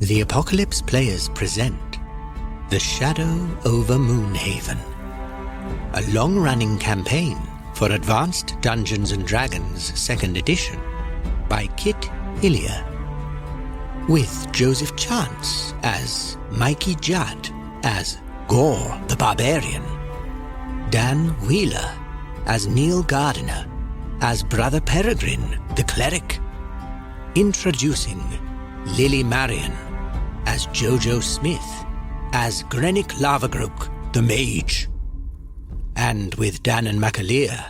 The Apocalypse players present The Shadow over Moonhaven, a long-running campaign for Advanced Dungeons & Dragons 2nd edition by Kit Hillier, with Joseph Chance as Mikey Judd as Goar the Barbarian, Dan Wheeler as Neil Gardiner as Brother Peregrine the Cleric, introducing Lily Maryon as Jojo Smith as Grennick Lavagrook the Mage, and with Danann McAleer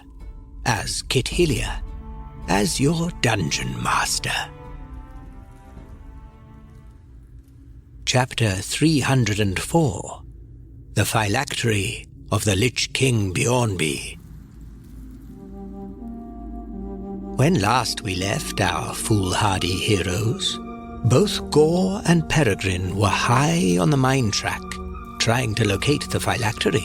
as Kit Hillier as your Dungeon Master. Chapter 304, The Phylactery of the Lich King Bjornbye. When last we left our foolhardy heroes, both Goar and Peregrine were high on the mine track, trying to locate the Phylactery.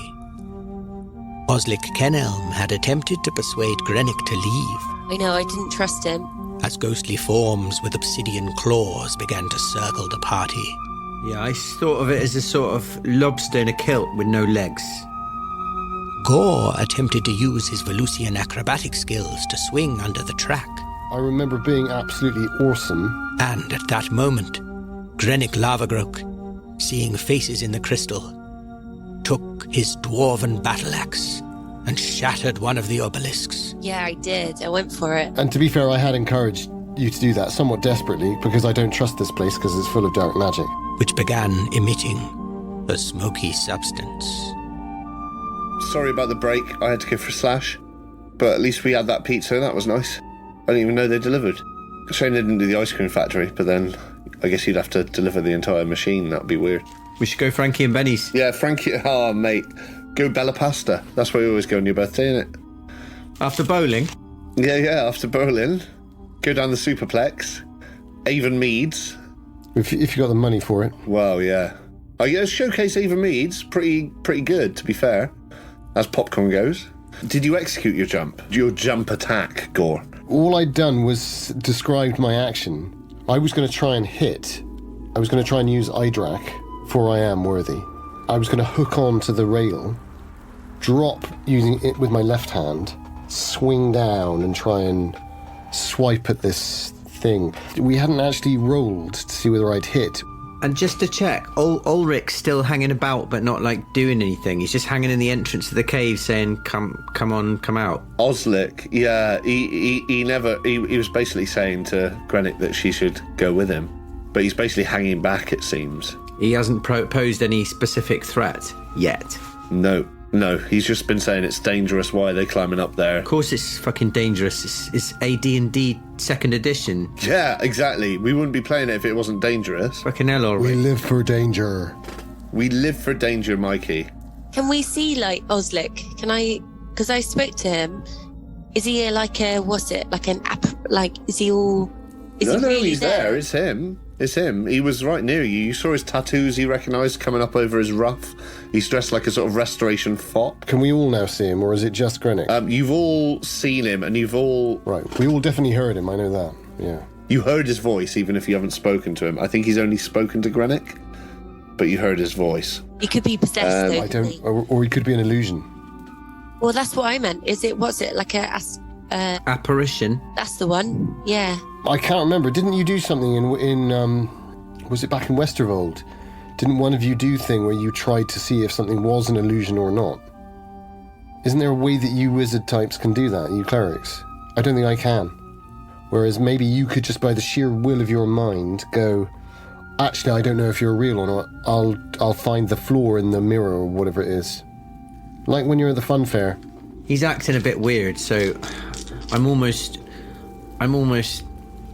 Oslac Kenelm had attempted to persuade Grennick to leave. I know, I didn't trust him. As ghostly forms with obsidian claws began to circle the party. Yeah, I thought of it as a sort of lobster in a kilt with no legs. Goar attempted to use his Velusian acrobatic skills to swing under the track. I remember being absolutely awesome. And at that moment, Grennick Lavagrook, seeing faces in the crystal, took his dwarven battle axe and shattered one of the obelisks. Yeah, I did. I went for it. And to be fair, I had encouraged you to do that somewhat desperately because I don't trust this place because it's full of dark magic. Which began emitting a smoky substance. Sorry about the break. I had to go for a slash. But at least we had that pizza. That was nice. I didn't even know they delivered. Shame they didn't do the ice cream factory, but then I guess you'd have to deliver the entire machine. That'd be weird. We should go Frankie and Benny's. Yeah, Frankie. Oh, mate. Go Bella Pasta. That's where we always go on your birthday, innit? After bowling? Yeah, after bowling. Go down the Superplex. Avon Meads. If you got the money for it. Well, yeah. Oh, yeah, Showcase Avon Meads. Pretty good, to be fair. As popcorn goes. Did you execute your jump? Your jump attack, Goar? All I'd done was described my action. I was going to try and hit. I was going to try and use Idrak, for I am worthy. I was going to hook onto the rail, drop using it with my left hand, swing down and try and swipe at this thing. We hadn't actually rolled to see whether I'd hit. And just to check, Ulrich's still hanging about but not doing anything. He's just hanging in the entrance to the cave saying, come on, come out. Oslac, yeah, he was basically saying to Grennick that she should go with him. But he's basically hanging back, it seems. He hasn't posed any specific threat yet. No, he's just been saying it's dangerous. Why are they climbing up there? Of course it's fucking dangerous. It's AD&D 2nd edition. Yeah, exactly. We wouldn't be playing it if it wasn't dangerous. Fucking hell, Ulrich. We live for danger. We live for danger, Mikey. Can we see, Oslac? Can I... Because I spoke to him. Is he like an app? Is he all... Is he really he's there. It's him. He was right near you. You saw his tattoos he recognised coming up over his ruff. He's dressed like a sort of restoration fop. Can we all now see him, or is it just Grennick? You've all seen him, and you've all... Right, we all definitely heard him, I know that, yeah. You heard his voice, even if you haven't spoken to him. I think he's only spoken to Grennick, but you heard his voice. He could be possessed, I don't... Or he could be an illusion. Well, that's what I meant. What's it, like a... apparition? That's the one, yeah. I can't remember. Didn't you do something in was it back in Westervold? Didn't one of you do a thing where you tried to see if something was an illusion or not? Isn't there a way that you wizard types can do that, you clerics? I don't think I can. Whereas maybe you could just by the sheer will of your mind go, actually, I don't know if you're real or not. I'll find the flaw in the mirror or whatever it is. Like when you're at the fun fair. He's acting a bit weird, so I'm almost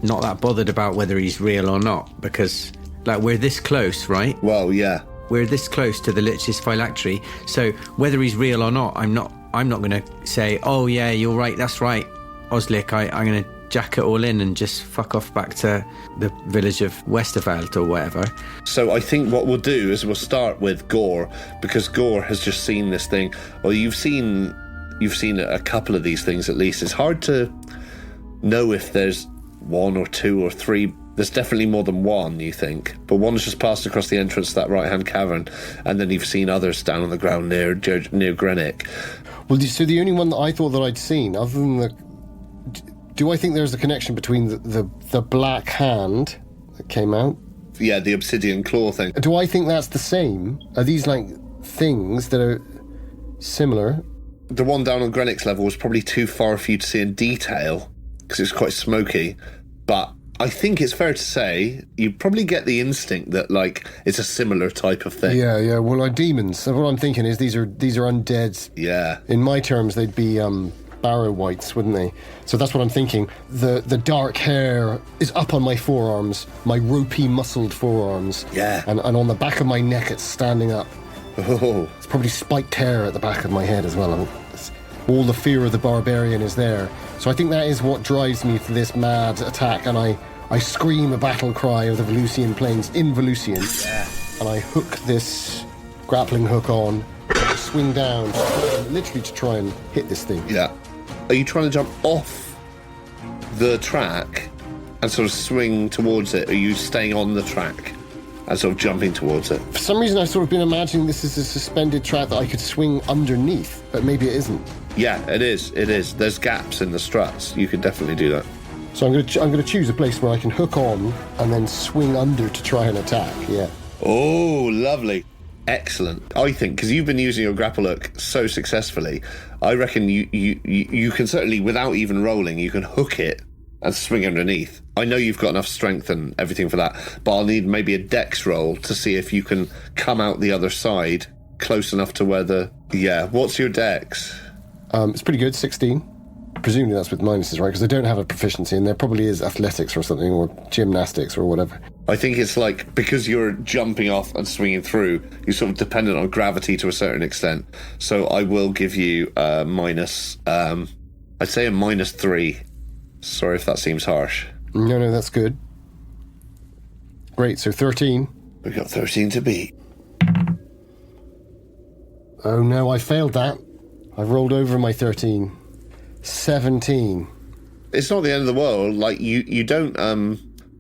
not that bothered about whether he's real or not, because we're this close, right? Well, yeah. We're this close to the Lich's Phylactery, so whether he's real or not, I'm not going to say, oh yeah, you're right, that's right, Oslac, I'm going to jack it all in and just fuck off back to the village of Westerveld or whatever. So I think what we'll do is we'll start with Goar, because Goar has just seen this thing. Well, you've seen a couple of these things at least. It's hard to know if there's one or two or three There's definitely more than one, you think, but one's just passed across the entrance to that right-hand cavern, and then you've seen others down on the ground near Grennick. Well, so the only one that I thought that I'd seen, other than the... Do I think there's a connection between the black hand that came out? Yeah, the obsidian claw thing. Do I think that's the same? Are these, like, things that are similar? The one down on Grennick's level was probably too far for you to see in detail, because it's quite smoky, but I think it's fair to say you probably get the instinct that, like, it's a similar type of thing. Yeah. Well, like demons. So what I'm thinking is these are undead. Yeah. In my terms, they'd be barrow wights, wouldn't they? So that's what I'm thinking. The dark hair is up on my forearms, my ropey, muscled forearms. Yeah. And on the back of my neck, it's standing up. Oh. It's probably spiked hair at the back of my head as well. All the fear of the barbarian is there. So I think that is what drives me to this mad attack, and I scream a battle cry of the Velusian plains in Velusian, and I hook this grappling hook on, swing down, literally to try and hit this thing. Yeah. Are you trying to jump off the track and sort of swing towards it? Or are you staying on the track and sort of jumping towards it? For some reason, I've sort of been imagining this is a suspended track that I could swing underneath, but maybe it isn't. Yeah, it is. There's gaps in the struts. You could definitely do that. So I'm going to choose a place where I can hook on and then swing under to try and attack. Yeah. Oh, lovely. Excellent. I think, because you've been using your grapple hook so successfully, I reckon you can certainly, without even rolling, you can hook it and swing underneath. I know you've got enough strength and everything for that, but I'll need maybe a dex roll to see if you can come out the other side close enough to where the... Yeah, what's your dex? It's pretty good, 16. Presumably that's with minuses, right? Because I don't have a proficiency, and there probably is athletics or something, or gymnastics or whatever. I think it's like, because you're jumping off and swinging through, you're sort of dependent on gravity to a certain extent. So I will give you minus... I'd say a -3. Sorry if that seems harsh. No, that's good. Great, so 13. We've got 13 to beat. Oh no, I failed that. I rolled over my 13. 17. It's not the end of the world. Like, you don't...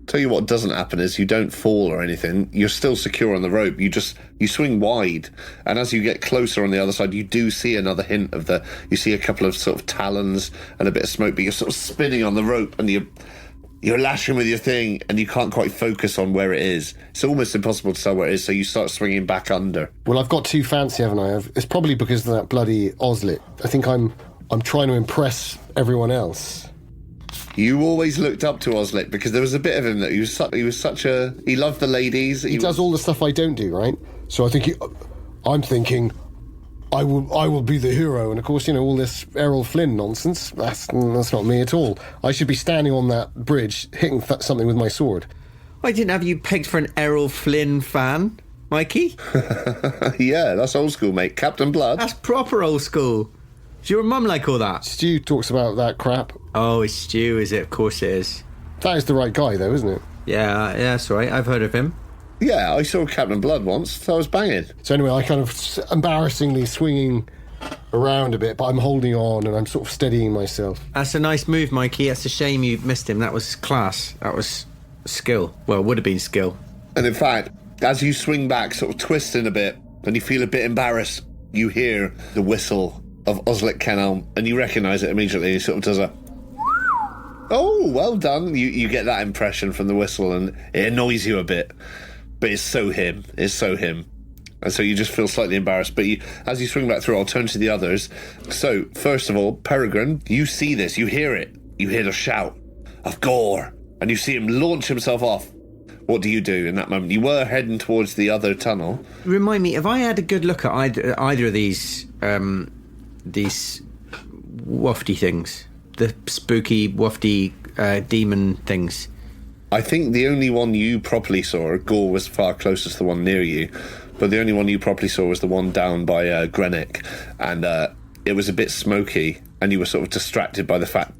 Tell you what doesn't happen is you don't fall or anything. You're still secure on the rope. You swing wide, and as you get closer on the other side, you do see another hint of you see a couple of sort of talons and a bit of smoke, but you're sort of spinning on the rope, and you're lashing with your thing, and you can't quite focus on where it is. It's almost impossible to tell where it is, so you start swinging back under. Well, I've got too fancy, haven't I? It's probably because of that bloody Oslac. I think I'm trying to impress everyone else. You always looked up to Oslac because there was a bit of him that he loved the ladies. He does all the stuff I don't do, right? So I'm thinking, I will be the hero, and of course, all this Errol Flynn nonsense. That's not me at all. I should be standing on that bridge, hitting something with my sword. I didn't have you pegged for an Errol Flynn fan, Mikey. Yeah, that's old school, mate. Captain Blood. That's proper old school. Does your mum like all that? Stu talks about that crap. Oh, it's Stu, is it? Of course it is. That is the right guy, though, isn't it? Yeah, that's right. I've heard of him. Yeah, I saw Captain Blood once. So I was banging. So anyway, I kind of embarrassingly swinging around a bit, but I'm holding on and I'm sort of steadying myself. That's a nice move, Mikey. That's a shame you missed him. That was class. That was skill. Well, it would have been skill. And in fact, as you swing back, sort of twisting a bit, and you feel a bit embarrassed, you hear the whistle of Oslac Kenelm, and you recognise it immediately. He sort of does a... Oh, well done. You get that impression from the whistle, and it annoys you a bit. But it's so him. It's so him. And so you just feel slightly embarrassed. But as you swing back through, I'll turn to the others. So, first of all, Peregrine, you see this. You hear it. You hear the shout of Goar. And you see him launch himself off. What do you do in that moment? You were heading towards the other tunnel. Remind me, have I had a good look at either of these wafty things? The spooky, wafty demon things? I think the only one you properly saw, Goar was far closest to the one near you, but the only one you properly saw was the one down by Grennick, and it was a bit smoky, and you were sort of distracted by the fact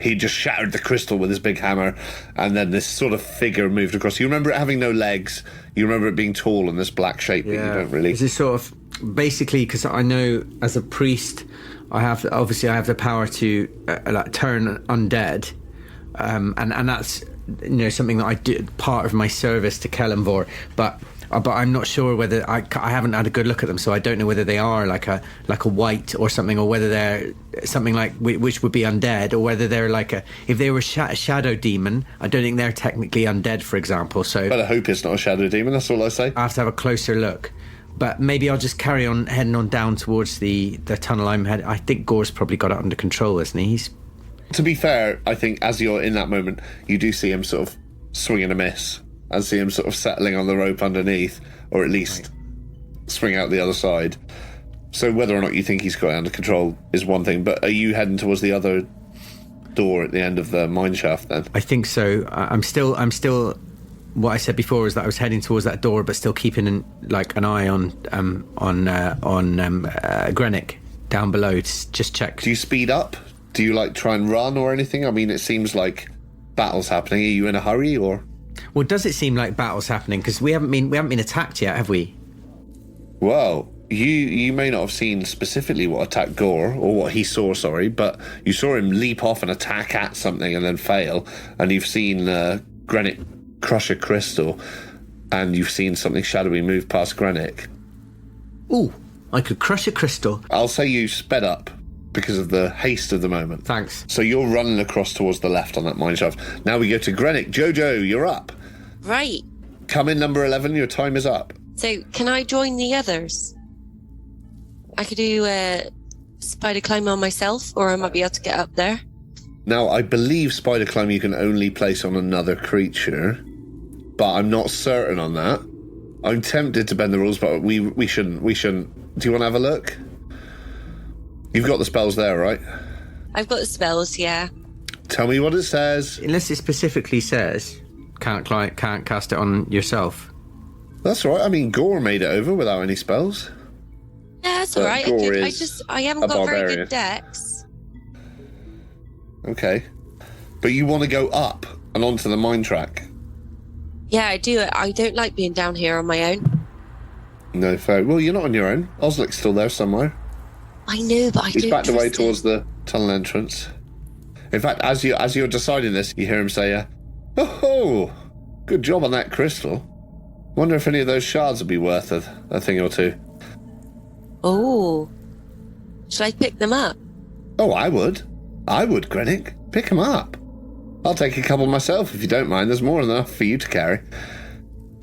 he just shattered the crystal with his big hammer, and then this sort of figure moved across. You remember it having no legs, you remember it being tall and this black shape, but you don't really... Is this sort of, basically, because I know as a priest, I have the power to turn undead, and that's something that I do, part of my service to Kellenvor, but I'm not sure whether I haven't had a good look at them, so I don't know whether they are like a white or something, or whether they're something like which would be undead, or whether they're like if they were a shadow demon. I don't think they're technically undead, for example. So, but I hope it's not a shadow demon. That's all I say. I have to have a closer look. But maybe I'll just carry on heading on down towards the tunnel I'm heading. I think Gore's probably got it under control, isn't he? To be fair, I think as you're in that moment, you do see him sort of swing and a miss, and see him sort of settling on the rope underneath, or at least swing out the other side. So whether or not you think he's got it under control is one thing, but are you heading towards the other door at the end of the mine shaft then? I think so. I'm still. What I said before is that I was heading towards that door, but still keeping an eye on Grennick down below to just check. Do you speed up? Do you try and run or anything? I mean, it seems like battle's happening. Are you in a hurry or? Well, does it seem like battle's happening? Because we haven't been attacked yet, have we? Well, you may not have seen specifically what attacked Goar, or what he saw, sorry, but you saw him leap off and attack at something and then fail, and you've seen Grennick crush a crystal, and you've seen something shadowy move past Grennick. Ooh, I could crush a crystal. I'll say you sped up because of the haste of the moment. Thanks. So you're running across towards the left on that mine shaft. Now we go to Grennick. Jojo, you're up. Right. Come in, number 11. Your time is up. So can I join the others? I could do a spider climb on myself, or I might be able to get up there. Now, I believe spider climb you can only place on another creature, but I'm not certain on that. I'm tempted to bend the rules, but we shouldn't. Do you want to have a look? You've got the spells there, right? I've got the spells, yeah. Tell me what it says. Unless it specifically says can't cast it on yourself. That's all right. I mean, Goar made it over without any spells. Yeah, that's all right. I haven't got barbarian. very good decks. Okay. But you want to go up and onto the mine track? Yeah, I do. I don't like being down here on my own. No, fair. Well, you're not on your own. Oslac's still there somewhere. I know, but He's backed away towards the tunnel entrance. In fact, as you're deciding this, you hear him say, "Oh, good job on that crystal. Wonder if any of those shards would be worth a thing or two." Oh. Should I pick them up? Oh, I would, Grennick. Pick them up. I'll take a couple myself, if you don't mind. There's more than enough for you to carry.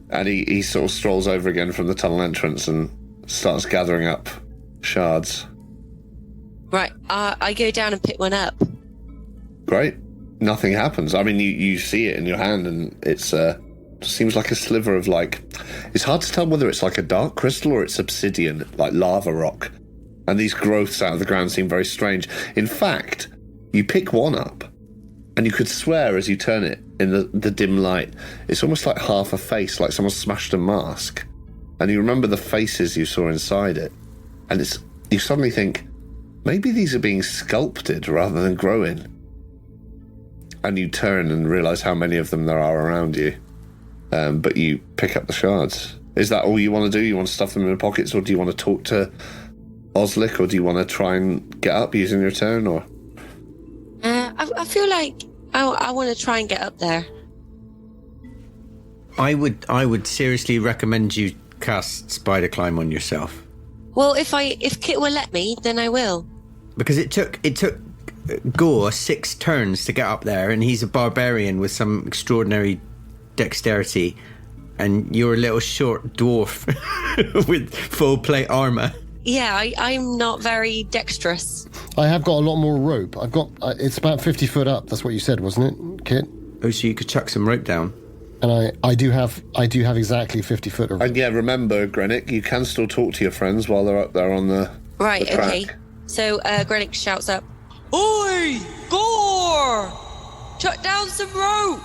And he sort of strolls over again from the tunnel entrance and starts gathering up shards. Right, I go down and pick one up. Great. Nothing happens. I mean, you see it in your hand, and it's seems like a sliver of it's hard to tell whether it's like a dark crystal or it's obsidian, like lava rock. And these growths out of the ground seem very strange. In fact, you pick one up, and you could swear as you turn it in the dim light, it's almost like half a face, like someone smashed a mask. And you remember the faces you saw inside it, and you suddenly think, maybe these are being sculpted rather than growing. And you turn and realise how many of them there are around you. But you pick up the shards. Is that all you want to do? You want to stuff them in your pockets, or do you want to talk to Oslac, or do you want to try and get up using your turn, or? I feel like I want to try and get up there. I would seriously recommend you cast spider climb on yourself. Well, if Kit will let me, then I will. Because it took Goar 6 turns to get up there, and he's a barbarian with some extraordinary dexterity, and you're a little short dwarf with full plate armor. Yeah, I'm not very dexterous. I have got a lot more rope. I've got it's about 50 foot up. That's what you said, wasn't it, Kit? Oh, so you could chuck some rope down. And I do have exactly 50 foot of rope. And yeah, remember, Grennick, you can still talk to your friends while they're up there on the Right, the track. okay. So Grennick shouts up, "Oi, Goar! Chuck down some rope!"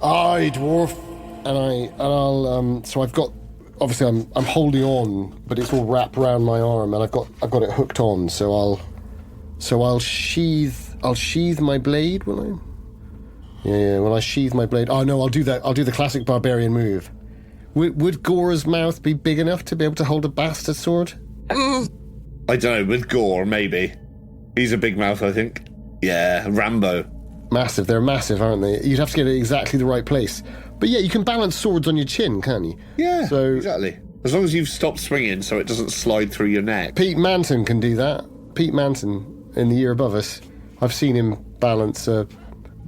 Aye, dwarf. And I'll so I've got, obviously I'm holding on, but it's all wrapped around my arm, and I've got it hooked on. So I'll sheathe my blade, will I? Yeah. When I sheathe my blade, oh no, I'll do that. I'll do the classic barbarian move. Would Goar's mouth be big enough to be able to hold a bastard sword? I don't know, with Goar, maybe. He's a big mouth, I think. Yeah, Rambo. massive. They're massive, aren't they? You'd have to get it exactly the right place. But yeah, you can balance swords on your chin, can't you? Yeah, so exactly. As long as you've stopped swinging so it doesn't slide through your neck. Pete Manton can do that. Pete Manton, in the year above us, I've seen him balance a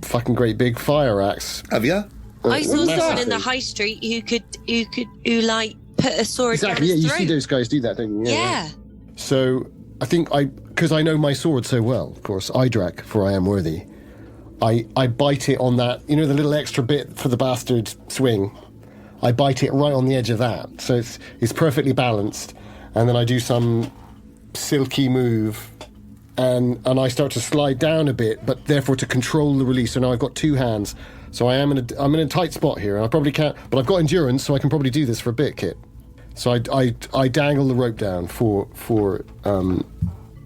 fucking great big fire axe. Have you? I saw Massive someone in the thing. high street who like put a sword Exactly, yeah, down his you throat. see those guys do that, don't you? Yeah. So I think because I know my sword so well, of course, Idrak, for I am worthy, I bite it on that, the little extra bit for the bastard swing. I bite it right on the edge of that. So it's perfectly balanced. And then I do some silky move and I start to slide down a bit, but therefore to control the release. So now I've got two hands. So I'm in a tight spot here, and I probably can't, but I've got endurance, so I can probably do this for a bit, Kit. So I dangle the rope down for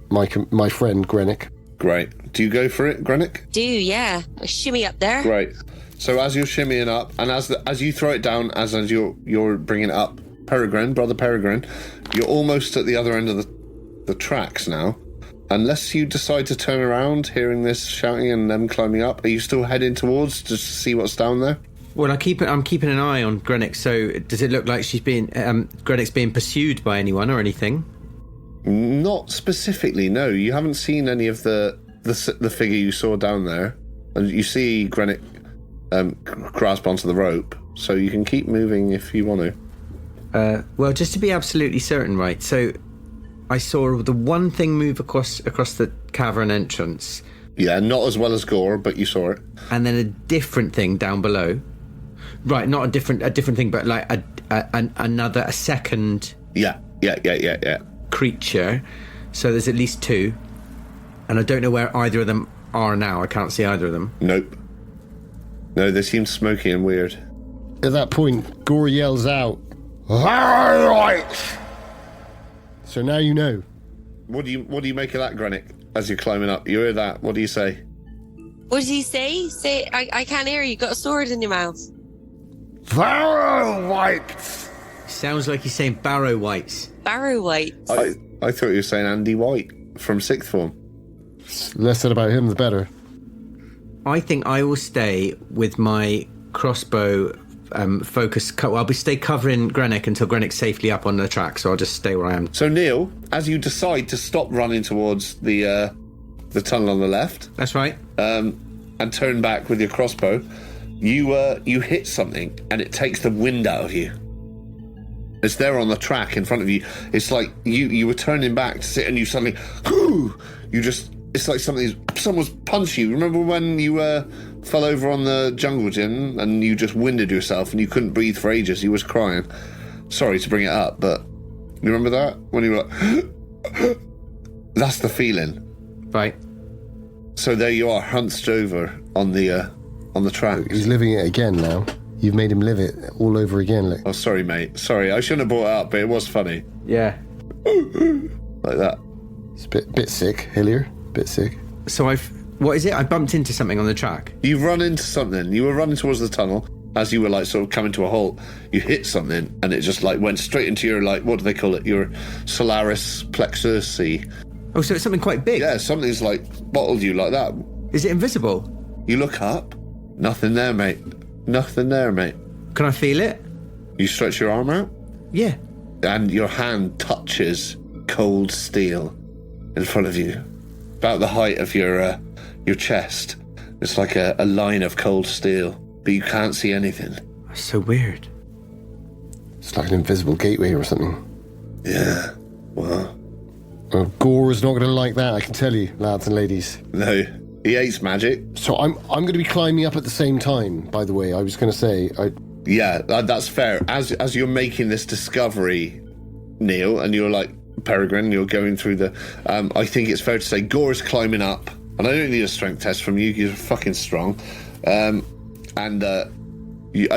my friend Grennick. Great. Do you go for it, Grennick? Do, yeah. I shimmy up there. Great. So as you're shimmying up, and as you throw it down, as you're bringing it up, Brother Peregrine, you're almost at the other end of the tracks now. Unless you decide to turn around, hearing this shouting and them climbing up, are you still heading towards just to see what's down there? Well, I'm keeping an eye on Grennick. So does it look like Grennick's being pursued by anyone or anything? Not specifically, no. You haven't seen any of the figure you saw down there, and you see Grennick grasp onto the rope, so you can keep moving if you want to. Well, just to be absolutely certain, right? So I saw the one thing move across the cavern entrance. Yeah, not as well as Goar, but you saw it. And then a different thing down below. Right, not a different thing, but like a second. Yeah. Creature. So there's at least two, and I don't know where either of them are now. I can't see either of them. Nope. No, they seem smoky and weird. At that point, Goar yells out, "Right!" So now you know. What do you make of that, Grennick? As you're climbing up, you hear that. What do you say? What does he say? Say, I can't hear you. Got a sword in your mouth. Barrow whites. Sounds like he's saying barrow whites. Barrow white. I thought you were saying Andy White from sixth form. Less said about him, the better. I think I will stay with my crossbow focus. I'll stay covering Grennick until Grennick's safely up on the track, so I'll just stay where I am. So Neil, as you decide to stop running towards the tunnel on the left, That's right. and turn back with your crossbow, you hit something and it takes the wind out of you. It's there on the track in front of you. It's like you were turning back to sit and you suddenly, it's like someone's punched you. Remember when you fell over on the jungle gym and you just winded yourself and you couldn't breathe for ages? You was crying. Sorry to bring it up, but you remember that? When you were like, that's the feeling. Right. So there you are, hunched over on the track. He's living it again now. You've made him live it all over again. Look. Oh, sorry, mate. Sorry, I shouldn't have brought it up, but it was funny. Yeah. Like that. It's a bit sick, Hillier. Bit sick. So what is it? I bumped into something on the track. You've run into something. You were running towards the tunnel. As you were like sort of coming to a halt, you hit something and it just like went straight into your, like, what do they call it? Your solaris plexus. Oh, so it's something quite big. Yeah, something's like bottled you like that. Is it invisible? You look up. Nothing there, mate. Nothing there, mate. Can I feel it? You stretch your arm out Yeah. and your hand touches cold steel in front of you. About the height of your chest. It's like a line of cold steel, but you can't see anything. That's so weird. It's like an invisible gateway or something. Yeah, well, Goar is not going to like that, I can tell you, lads and ladies. no, he hates magic. So I'm going to be climbing up at the same time, by the way. I was going to say... Yeah, that's fair. As you're making this discovery, Neil, and you're like, Peregrine, you're going through the... I think it's fair to say Gore's climbing up, and I don't need a strength test from you, you're fucking strong. Are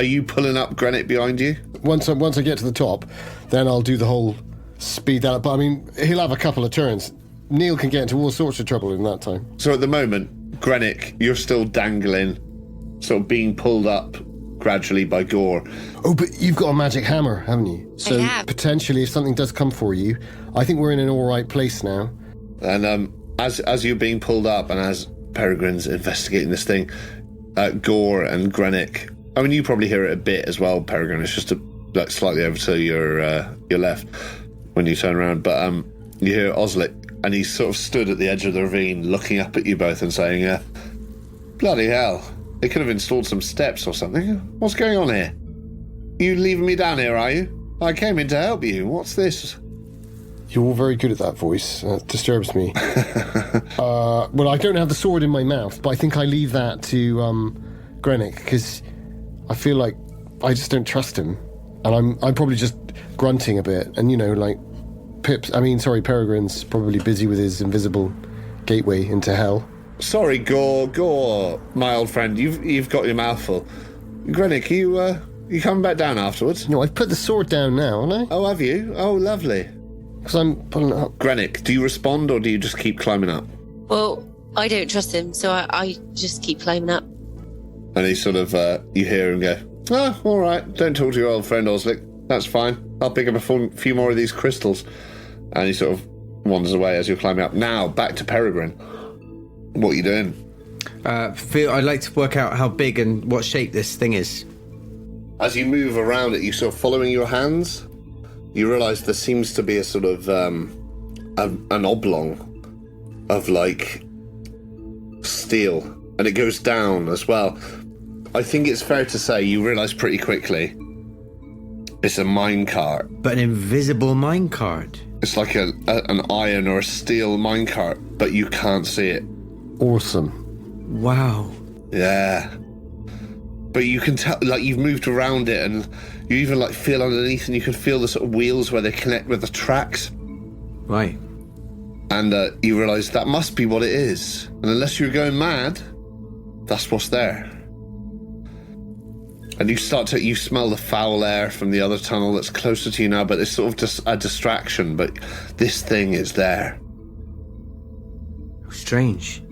you pulling up Grennick behind you? Once I get to the top, then I'll do the whole speed that up. But I mean, he'll have a couple of turns. Neil can get into all sorts of trouble in that time. So at the moment, Grennick, you're still dangling, sort of being pulled up gradually by Goar. Oh, but you've got a magic hammer, haven't you? So have. potentially, if something does come for you, I think we're in an all right place now. And as you're being pulled up and as Peregrine's investigating this thing. Goar and Grennick. I mean, you probably hear it a bit as well, Peregrine. It's just like slightly over to your left when you turn around. But you hear Oslac, and he's sort of stood at the edge of the ravine looking up at you both and saying, bloody hell, they could have installed some steps or something. What's going on here? You leaving me down here, are you? I came in to help you. What's this? You're all very good at that voice. It disturbs me. Well, I don't have the sword in my mouth, but I think I leave that to Grennick, because I feel like I just don't trust him. And I'm probably just grunting a bit. And, like, Peregrine's probably busy with his invisible gateway into hell. Sorry, Goar, my old friend. You've got your mouth full. Grennick, you coming back down afterwards? No, I've put the sword down now, haven't I? Oh, have you? Oh, lovely. Because I'm pulling it up. Grennick, do you respond or do you just keep climbing up? Well, I don't trust him, so I just keep climbing up. And he sort of, you hear him go, all right, don't talk to your old friend Oslac. That's fine. I'll pick up a few more of these crystals. And he sort of wanders away as you're climbing up. Now, back to Peregrine. What are you doing? I'd like to work out how big and what shape this thing is. As you move around it, you sort of following your hands, you realise there seems to be a sort of an oblong of like steel, and it goes down as well. I think it's fair to say you realise pretty quickly it's a minecart. But an invisible minecart. It's like an iron or a steel minecart, but you can't see it. Awesome. Wow. Yeah. But you can tell, like, you've moved around it, and you even like feel underneath, and you can feel the sort of wheels where they connect with the tracks. Right. And you realise that must be what it is. And unless you're going mad, that's what's there. And you smell the foul air from the other tunnel that's closer to you now, but it's sort of just a distraction. But this thing is there. Strange.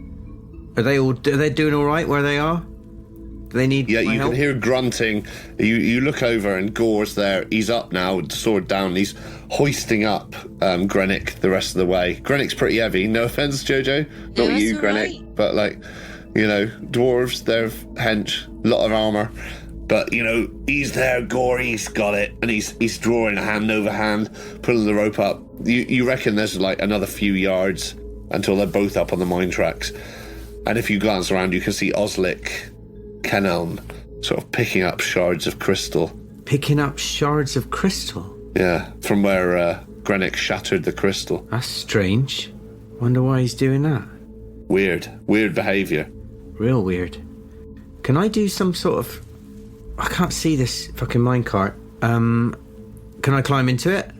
Are they doing all right where they are? Do they need my help? Can hear grunting. You look over and Gore's there. He's up now with the sword down. He's hoisting up Grennick the rest of the way. Grennick's pretty heavy. No offence, Jojo. Not you, Grennick. Right. But, like, dwarves, they're hench. A lot of armour. But, he's there, Goar, he's got it. And he's drawing a hand over hand, pulling the rope up. You reckon there's, like, another few yards until they're both up on the mine tracks. And if you glance around, you can see Oslac, Kenelm, sort of picking up shards of crystal. Picking up shards of crystal? Yeah, from where Grennick shattered the crystal. That's strange. Wonder why he's doing that. Weird behaviour. Real weird. Can I do some sort of... I can't see this fucking minecart. Can I climb into it?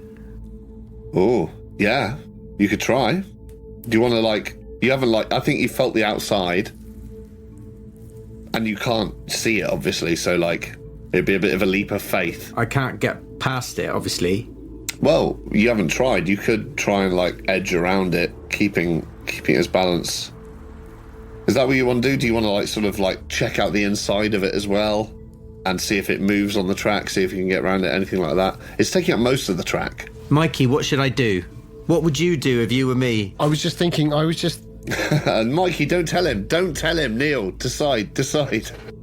Oh, yeah. You could try. Do you want to, you haven't, I think you felt the outside. And you can't see it, obviously, so, it'd be a bit of a leap of faith. I can't get past it, obviously. Well, you haven't tried. You could try and, edge around it, keeping its balance. Is that what you want to do? Do you want to, check out the inside of it as well? And see if it moves on the track, see if you can get around it, anything like that? It's taking up most of the track. Mikey, what should I do? What would you do if you were me? I was just thinking, Mikey, don't tell him, Neil, decide.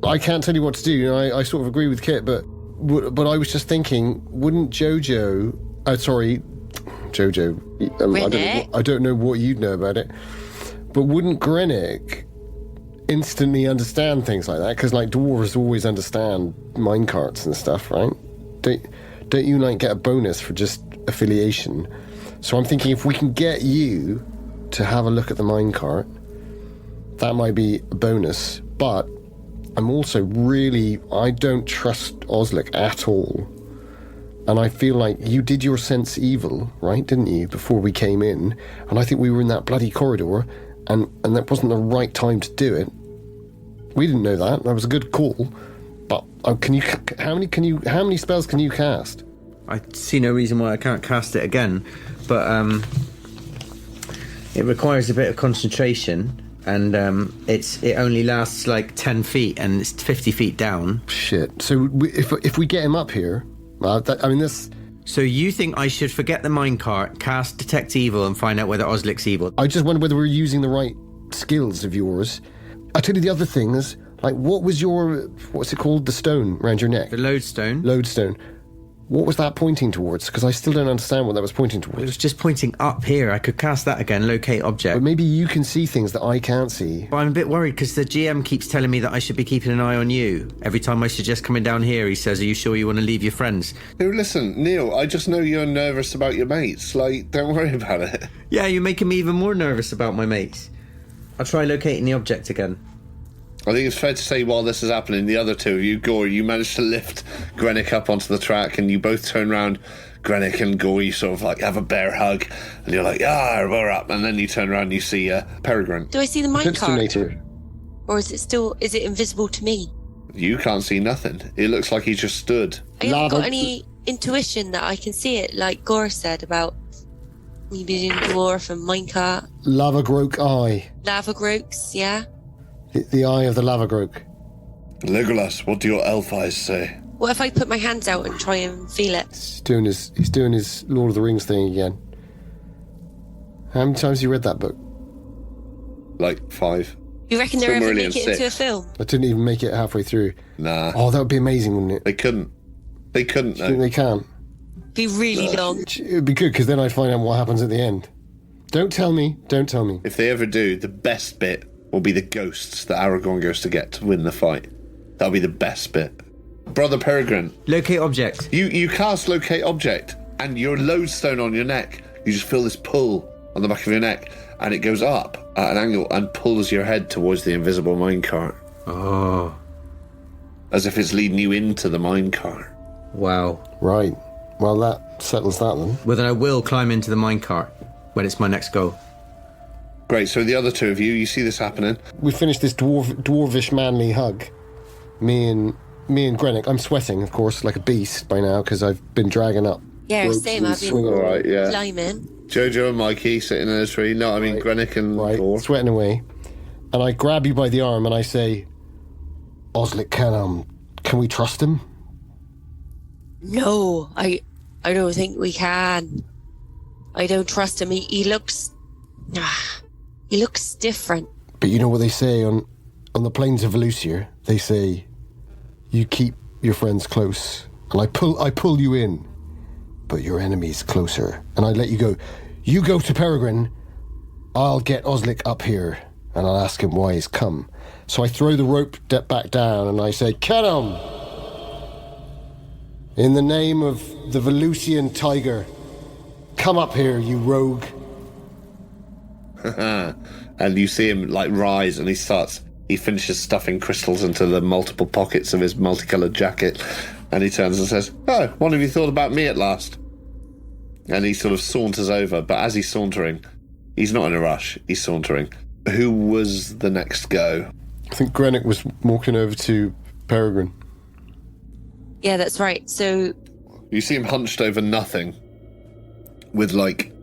I can't tell you what to do, I sort of agree with Kit, but I was just thinking, wouldn't Jojo, I don't know what you'd know about it, but wouldn't Grennick instantly understand things like that? Because dwarves always understand minecarts and stuff, right? Don't you get a bonus for just affiliation? So I'm thinking if we can get you to have a look at the minecart, that might be a bonus. But I'm also I don't trust Oslac at all. And I feel like you did your sense evil, right, didn't you, before we came in? And I think we were in that bloody corridor, and that wasn't the right time to do it. We didn't know that. That was a good call. But how many spells can you cast? I see no reason why I can't cast it again, but it requires a bit of concentration, and it only lasts 10 feet, and it's 50 feet down. Shit. So if we get him up here, this. So you think I should forget the minecart, cast Detect Evil, and find out whether Oslac's evil? I just wonder whether we're using the right skills of yours. I tell you the other things, like what was your, what's it called, the stone around your neck? The lodestone. Lodestone. What was that pointing towards? Because I still don't understand what that was pointing It towards. was just pointing up here. I could cast that again, locate object. But maybe you can see things that I can't see. But I'm a bit worried because the GM keeps telling me that I should be keeping an eye on you. Every time I suggest coming down here, he says, are you sure you want to leave your friends? Hey, listen, Neil, I just know you're nervous about your mates. Like, don't worry about it. Yeah, you're making me even more nervous about my mates. I'll try locating the object again. I think it's fair to say while this is happening, the other two of you, Goar, you managed to lift Grennick up onto the track and you both turn around. Grennick and Goar, you sort of like have a bear hug and you're like, we're up. And then you turn around and you see Peregrine. Do I see the minecart? Pipstonator. Or is it invisible to me? You can't see nothing. It looks like he just stood. I haven't got any intuition that I can see it, like Goar said about me being dwarf and minecart. Lava Groke eye. Lava grokes, yeah? The eye of the Lava Groke. Legolas, what do your elf eyes say? What if I put my hands out and try and feel it? He's doing his Lord of the Rings thing again. How many times have you read that book? Like 5. You reckon they'll ever Silmarillion make it into a 6. film? I didn't even make it halfway through. Nah. Oh, that would be amazing, wouldn't it? They couldn't. They couldn't, Do you think though. they can? Be really long. It would be good, because then I'd find out what happens at the end. Don't tell me. Don't tell me. If they ever do, the best bit will be the ghosts that Aragorn goes to get to win the fight. That'll be the best bit. Brother Peregrine, Locate object. you cast locate object, and your lodestone on your neck, you just feel this pull on the back of your neck, and it goes up at an angle and pulls your head towards the invisible minecart. Oh, As if it's leading you into the minecart. wow. Right. Well, that settles that then. Well, then I will climb into the minecart when it's my next goal. Great, so the other two of you see this happening. We finished this dwarvish manly hug. Me and Grennick. I'm sweating, of course, like a beast by now, because I've been dragging up. Yeah, ropes same. and I've been swinging All around. right, yeah. climbing. Jojo and Mikey sitting in a tree. No, I mean Right. Grennick and Right, Goar. sweating away. And I grab you by the arm and I say, Oslac, can we trust him? No, I don't think we can. I don't trust him. He looks different. But you know what they say on the plains of Valusia? They say, you keep your friends close. And I pull you in, but your enemy's closer. And I let you go. You go to Peregrine, I'll get Oslac up here, and I'll ask him why he's come. So I throw the rope back down and I say, "Kill him! In the name of the Valusian tiger, come up here, you rogue." And you see him like rise, and he finishes stuffing crystals into the multiple pockets of his multicolored jacket, and he turns and says, "Oh, one of you thought about me at last." And he sort of saunters over, but as he's sauntering, he's not in a rush, he's sauntering. Who was the next go? I think Grennick was walking over to Peregrine. Yeah, that's right. So You see him hunched over nothing, with like,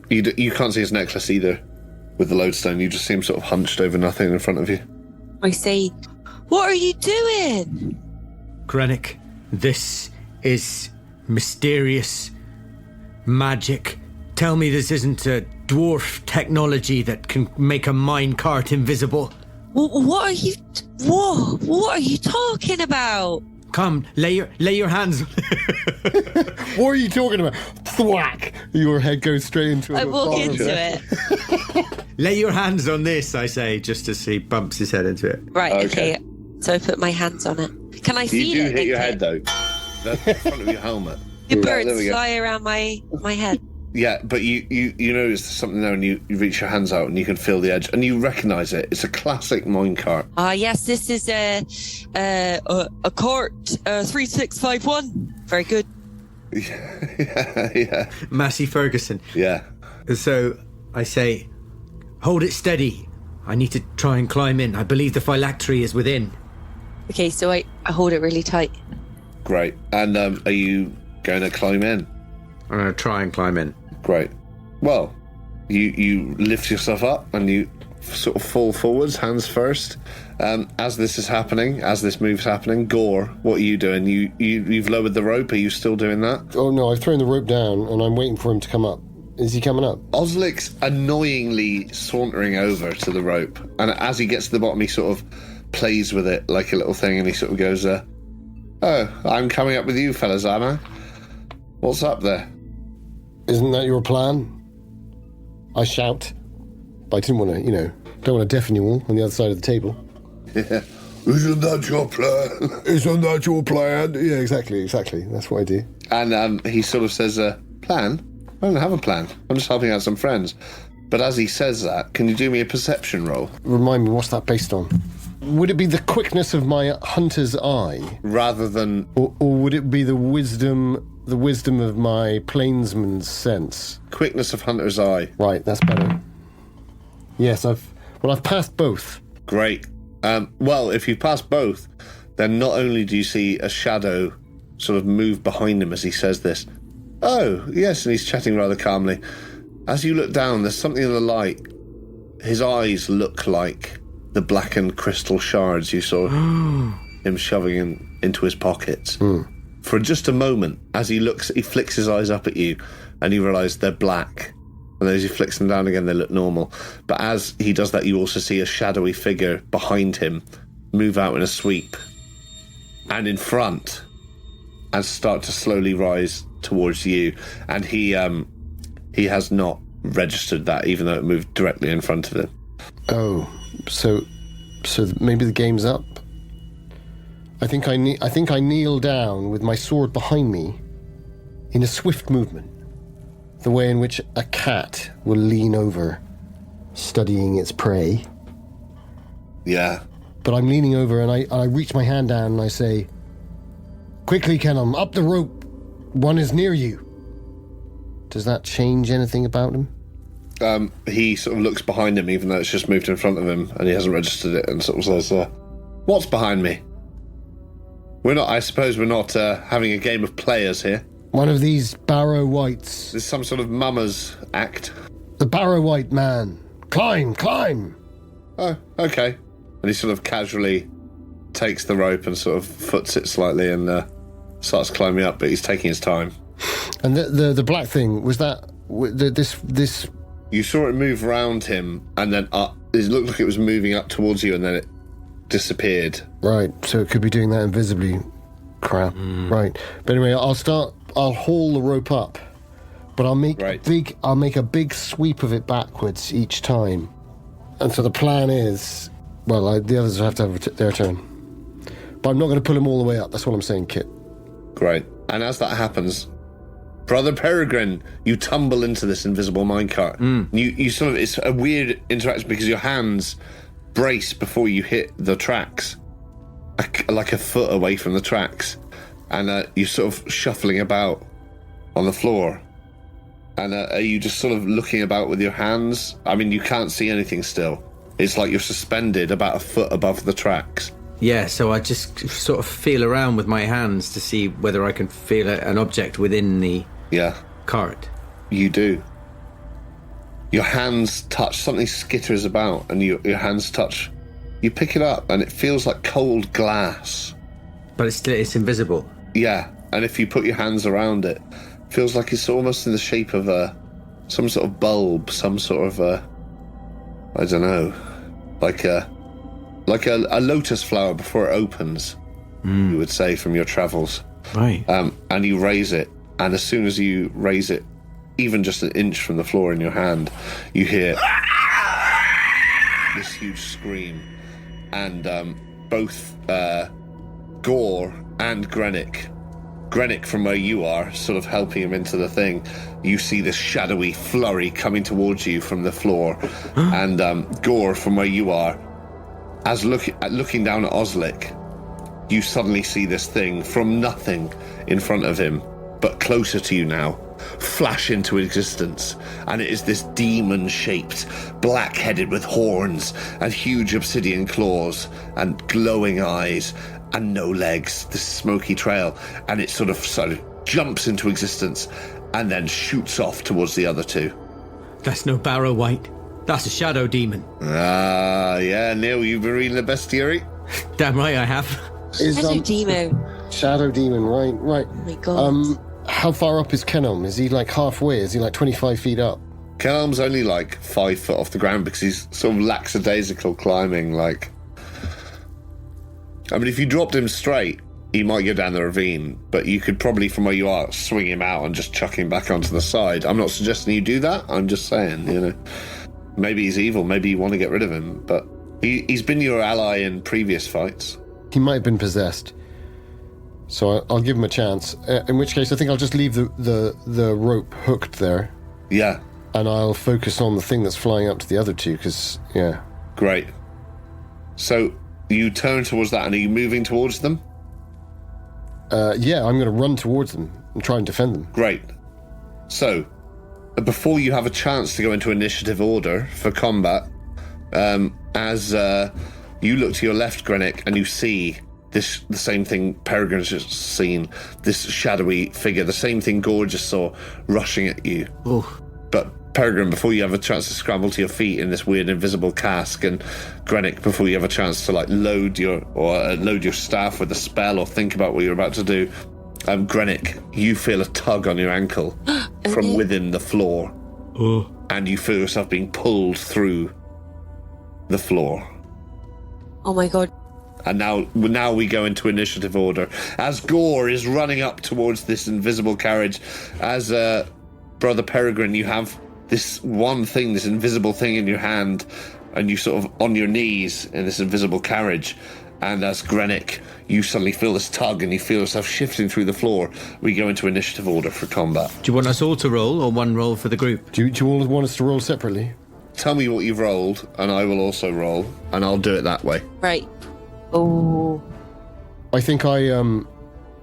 you can't see his necklace either, with the lodestone. You just see him sort of hunched over nothing in front of you. I say, "What are you doing?" Grennick, this is mysterious magic. Tell me this isn't a dwarf technology that can make a minecart invisible. What are you? What are you talking about? Come, lay your hands. What are you talking about? Thwack! Your head goes straight into I a walk bottom. into it. Lay your hands on this, I say, just as he bumps his head into it. Right. Okay. Okay. So I put my hands on it. Can I feel You do it? hit your Kit? head though. That's in front of your helmet. The Yeah, birds there we go. fly around my head. Yeah, but you notice something there, and you reach your hands out and you can feel the edge, and you recognise it. It's a classic minecart. Yes, this is a cart 3651. Very good. Yeah. Massey Ferguson. Yeah. So I say, hold it steady. I need to try and climb in. I believe the phylactery is within. Okay, so I hold it really tight. Great. And are you going to climb in? I'm going to try and climb in. Great. Well, you lift yourself up and you sort of fall forwards, hands first. As this is happening, as this move's happening, Goar, what are you doing? You've lowered the rope. Are you still doing that? Oh no, I've thrown the rope down and I'm waiting for him to come up. Is he coming up? Oslic's annoyingly sauntering over to the rope, and as he gets to the bottom, he sort of plays with it like a little thing, and he sort of goes, "Oh, I'm coming up with you fellas, am I? What's up there?" Isn't that your plan? I shout. But I didn't want to, don't want to deafen you all on the other side of the table. Yeah. Isn't that your plan? Isn't that your plan? Yeah, exactly. That's what I do. And he sort of says, plan? I don't have a plan. I'm just helping out some friends. But as he says that, can you do me a perception roll? Remind me, what's that based on? Would it be the quickness of my hunter's eye? Rather than... Or would it be the wisdom of my plainsman's sense? Quickness of hunter's eye. Right, that's better. Yes, I've passed both. Great. Well, if you pass both, then not only do you see a shadow sort of move behind him as he says this. Oh, yes, and he's chatting rather calmly. As you look down, there's something in the light. His eyes look like the blackened crystal shards you saw him shoving into his pockets. For just a moment, as he flicks his eyes up at you, and you realise they're black. And as he flicks them down again, they look normal. But as he does that, you also see a shadowy figure behind him move out in a sweep. And in front, and start to slowly rise towards you. And he has not registered that, even though it moved directly in front of him. Oh, so maybe the game's up? I think I kneel down with my sword behind me in a swift movement. The way in which a cat will lean over, studying its prey. Yeah. But I'm leaning over and I reach my hand down and I say, "Quickly, Kenham, up the rope. One is near you." Does that change anything about him? He sort of looks behind him, even though it's just moved in front of him, and he hasn't registered it, and sort of says, "What's behind me? I suppose we're not having a game of players here." One of these Barrow Whites. There's some sort of mummer's act. The Barrow White man. Climb! Oh, okay. And he sort of casually takes the rope and sort of foots it slightly and starts climbing up, but he's taking his time. And the black thing, was that this? You saw it move around him and then up. It looked like it was moving up towards you and then it disappeared. Right, so it could be doing that invisibly. Crap. Right. But anyway, I'll haul the rope up, but I'll make a big sweep of it backwards each time. And so the plan is, well, the others have to have their turn. But I'm not going to pull them all the way up. That's what I'm saying, Kit. Great. And as that happens, Brother Peregrine, you tumble into this invisible minecart. You sort of, it's a weird interaction because your hands brace before you hit the tracks, like a foot away from the tracks. And you're sort of shuffling about on the floor. And are you just sort of looking about with your hands? I mean, you can't see anything still. It's like you're suspended about a foot above the tracks. Yeah, so I just sort of feel around with my hands to see whether I can feel an object within the cart. You do. Your hands touch, something skitters about, and your hands touch. You pick it up, and it feels like cold glass. But it's invisible. Yeah, and if you put your hands around it, it feels like it's almost in the shape of some sort of bulb, some sort of I don't know, like a lotus flower before it opens, you would say, from your travels. Right. And you raise it, and as soon as you raise it, even just an inch from the floor in your hand, you hear this huge scream, and both Goar and Grennick from where you are, sort of helping him into the thing, you see this shadowy flurry coming towards you from the floor, and Goar from where you are, as looking down at Oslac, you suddenly see this thing from nothing in front of him, but closer to you now, flash into existence, and it is this demon-shaped, black-headed with horns and huge obsidian claws and glowing eyes and no legs, this smoky trail, and it sort of jumps into existence and then shoots off towards the other two. That's no Barrow White. That's a shadow demon. Ah, yeah, Neil, you've been reading the bestiary? Damn right I have. Shadow demon. Shadow demon, right. Oh my god. How far up is Kenelm? Is he like halfway? Is he like 25 feet up? Kenelm's only like 5 foot off the ground because he's sort of lackadaisical climbing. Like, I mean, if you dropped him straight, he might go down the ravine, but you could probably, from where you are, swing him out and just chuck him back onto the side. I'm not suggesting you do that. I'm just saying, you know, maybe he's evil. Maybe you want to get rid of him, but he's been your ally in previous fights. He might have been possessed. So I'll give him a chance. In which case, I think I'll just leave the rope hooked there. Yeah. And I'll focus on the thing that's flying up to the other two, because, yeah. Great. So you turn towards that, and are you moving towards them? Yeah, I'm going to run towards them and try and defend them. Great. So, before you have a chance to go into initiative order for combat, as you look to your left, Grennick, and you see the same thing Peregrine's just seen, this shadowy figure, the same thing Goar just saw rushing at you. Oh. But Peregrine, before you have a chance to scramble to your feet in this weird invisible cask, and Grennick, before you have a chance to like load your staff with a spell or think about what you're about to do, Grennick, you feel a tug on your ankle from within the floor, and you feel yourself being pulled through the floor. Oh my god. And now we go into initiative order as Goar is running up towards this invisible carriage. As Brother Peregrine, you have this one thing, this invisible thing in your hand, and you sort of on your knees in this invisible carriage. And as Grennick, you suddenly feel this tug and you feel yourself shifting through the floor. We go into initiative order for combat. Do you want us all to roll, or one roll for the group? Do you all want us to roll separately? Tell me what you've rolled, and I will also roll, and I'll do it that way. Right. Oh. I think I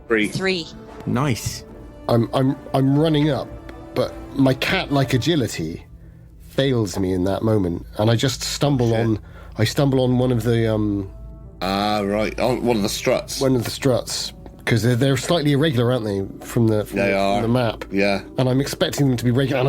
3. Nice. I'm running up, but my cat-like agility fails me in that moment, and I just stumble on one of the right. Oh, one of the struts. One of the struts, because they're slightly irregular, aren't they? From the map. Yeah. And I'm expecting them to be regular, and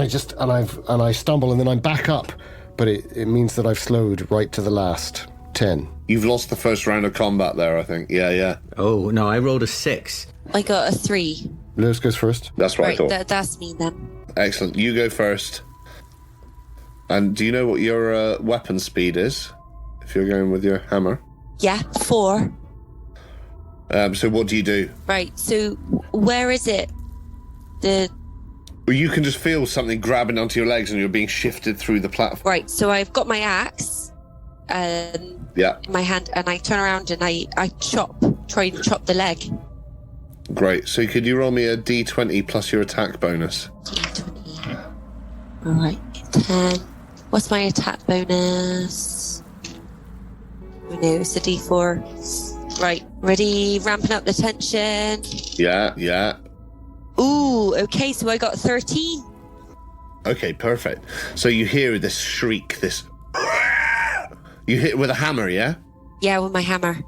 I stumble, and then I'm back up, but it means that I've slowed right to the last 10. You've lost the first round of combat there, I think. Yeah. Oh no, I rolled a 6. I got a 3. Lewis goes first. That's what I thought. That's me then. Excellent. You go first. And do you know what your weapon speed is? If you're going with your hammer. Yeah, 4. So what do you do? Right, so where is it? Well, you can just feel something grabbing onto your legs and you're being shifted through the platform. Right, so I've got my axe in my hand, and I turn around and I try and chop the leg. Great. So could you roll me a d20 plus your attack bonus? D20. All right, 10. What's my attack bonus? Oh no, it's a d4. Right, ready, ramping up the tension. Yeah. Ooh, okay, so I got 13. Okay, perfect. So you hear this shriek, this... You hit it with a hammer, yeah? Yeah, with my hammer.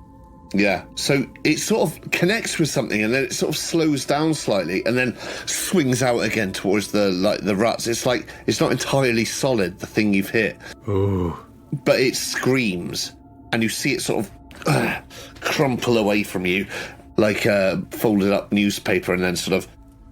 Yeah, so it sort of connects with something, and then it sort of slows down slightly, and then swings out again towards the ruts. It's like it's not entirely solid, the thing you've hit. Ooh. But it screams, and you see it sort of crumple away from you like a folded up newspaper, and then sort of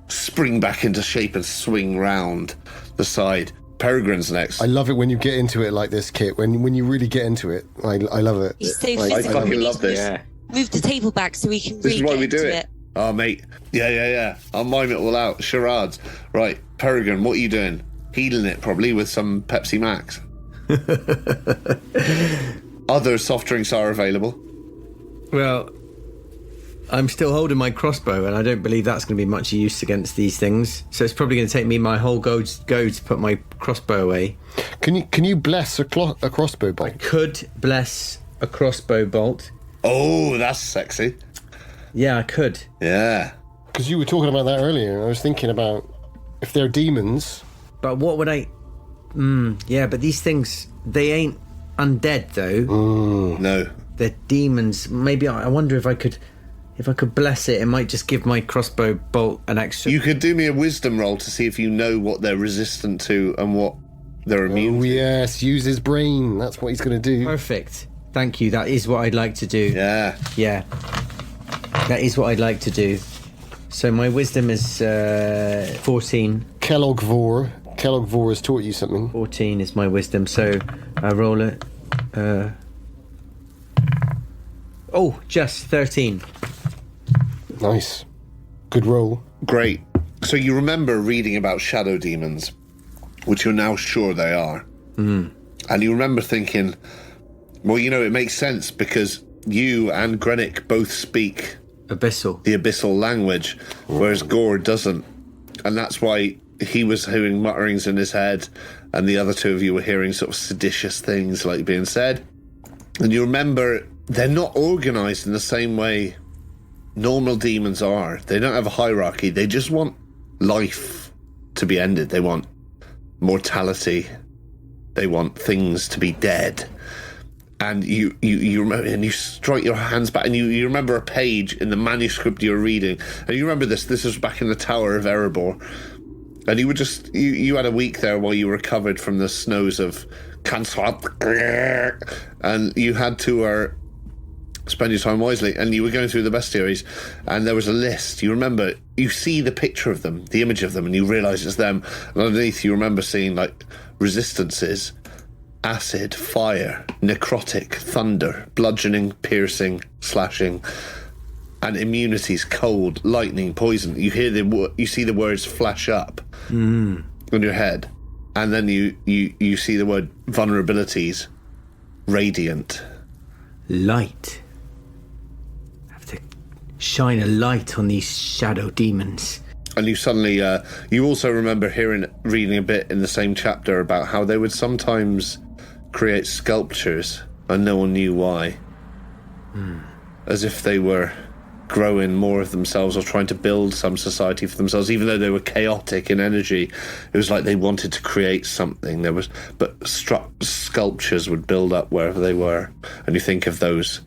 spring back into shape and swing round the side. Peregrine's next. I love it when you get into it like this, Kit. When you really get into it, I love it. He's so I physical. fucking love this. Yeah. Move the table back so we can This is really why get we do into it. Oh, mate. Yeah. I'll mime it all out. Charades. Right, Peregrine, what are you doing? Healing it, probably, with some Pepsi Max. Other soft drinks are available. Well, I'm still holding my crossbow, and I don't believe that's going to be much use against these things. So it's probably going to take me my whole go to put my crossbow away. Can you bless a crossbow bolt? I could bless a crossbow bolt. Oh, that's sexy. Yeah, I could. Yeah. Because you were talking about that earlier. I was thinking about if they're demons. But what would I... yeah, but these things, they ain't undead, though. No. They're demons. Maybe I wonder if I could bless it might just give my crossbow bolt an extra... You could do me a wisdom roll to see if you know what they're resistant to and what they're immune to. Yes, use his brain. That's what he's going to do. Perfect. Thank you. That is what I'd like to do. Yeah. Yeah. That is what I'd like to do. So my wisdom is 14. Kellogg Vor has taught you something. 14 is my wisdom, so I roll it. Just 13. Nice. Good roll. Great. So you remember reading about shadow demons, which you're now sure they are. Mm. And you remember thinking, well, it makes sense because you and Grennick both speak Abyssal. the abyssal language, whereas Goar doesn't. And that's why he was hearing mutterings in his head, and the other two of you were hearing sort of seditious things like being said. And you remember they're not organised in the same way normal demons are. They don't have a hierarchy. They just want life to be ended. They want mortality. They want things to be dead. And you remember, and you strike your hands back, and you remember a page in the manuscript you were reading, and you remember this was back in the Tower of Erebor, and you were just you had a week there while you recovered from the snows of Kanswat, and you had to spend your time wisely, and you were going through the bestiaries, and there was a list. You remember, you see the picture of them, the image of them, and you realise it's them, and underneath you remember seeing like resistances: acid, fire, necrotic, thunder, bludgeoning, piercing, slashing, and immunities: cold, lightning, poison. You hear you see the words flash up on your head, and then you see the word vulnerabilities: radiant, light. Have to shine a light on these shadow demons. And you suddenly you also remember reading a bit in the same chapter about how they would sometimes create sculptures and no one knew why. As if they were growing more of themselves or trying to build some society for themselves, even though they were chaotic in energy. It was like they wanted to create something. But sculptures would build up wherever they were. And you think of those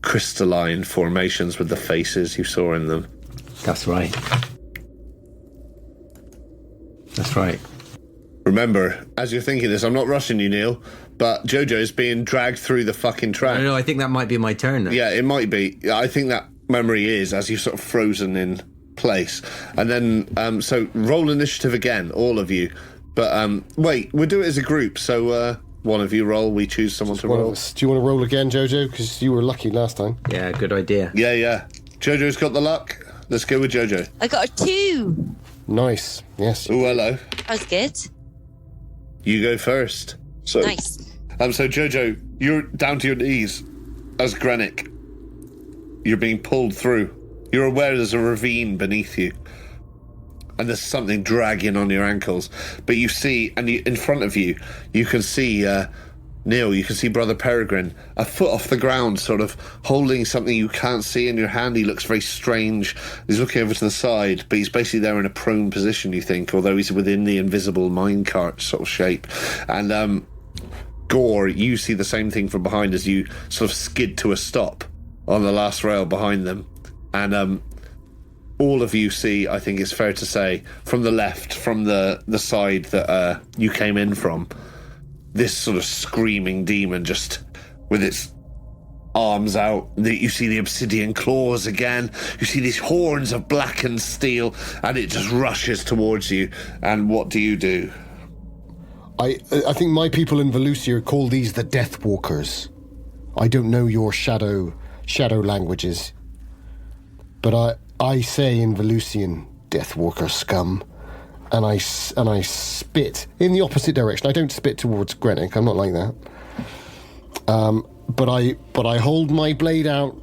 crystalline formations with the faces you saw in them. That's right. That's right. Remember, as you're thinking this, I'm not rushing you, Neil, but Jojo's being dragged through the fucking track. I think that might be my turn now. Yeah, it might be. I think that memory is as you're sort of frozen in place. And then, so roll initiative again, all of you. But wait, we'll do it as a group. So one of you roll, we choose someone to roll. Do you want to roll again, Jojo? Because you were lucky last time. Yeah, good idea. Yeah. Jojo's got the luck. Let's go with Jojo. I got a 2. Nice. Yes. Oh, hello. That was good. You go first. So, Nice. So Jojo, you're down to your knees as Grennick. You're being pulled through. You're aware there's a ravine beneath you, and there's something dragging on your ankles. But you see, and in front of you, you can see Neil. You can see Brother Peregrine, a foot off the ground, sort of holding something you can't see in your hand. He looks very strange. He's looking over to the side, but he's basically there in a prone position, you think, although he's within the invisible minecart sort of shape. And Goar, you see the same thing from behind as you sort of skid to a stop on the last rail behind them. And all of you see, I think it's fair to say, from the left, from the side that you came in from, this sort of screaming demon just with its arms out. You see the obsidian claws again. You see these horns of blackened steel, and it just rushes towards you. And what do you do? I think my people in Valusia call these the Death Walkers. I don't know your shadow languages, but I say in Valusian, Death Walker scum. And I spit in the opposite direction. I don't spit towards Grennick. I'm not like that. But I hold my blade out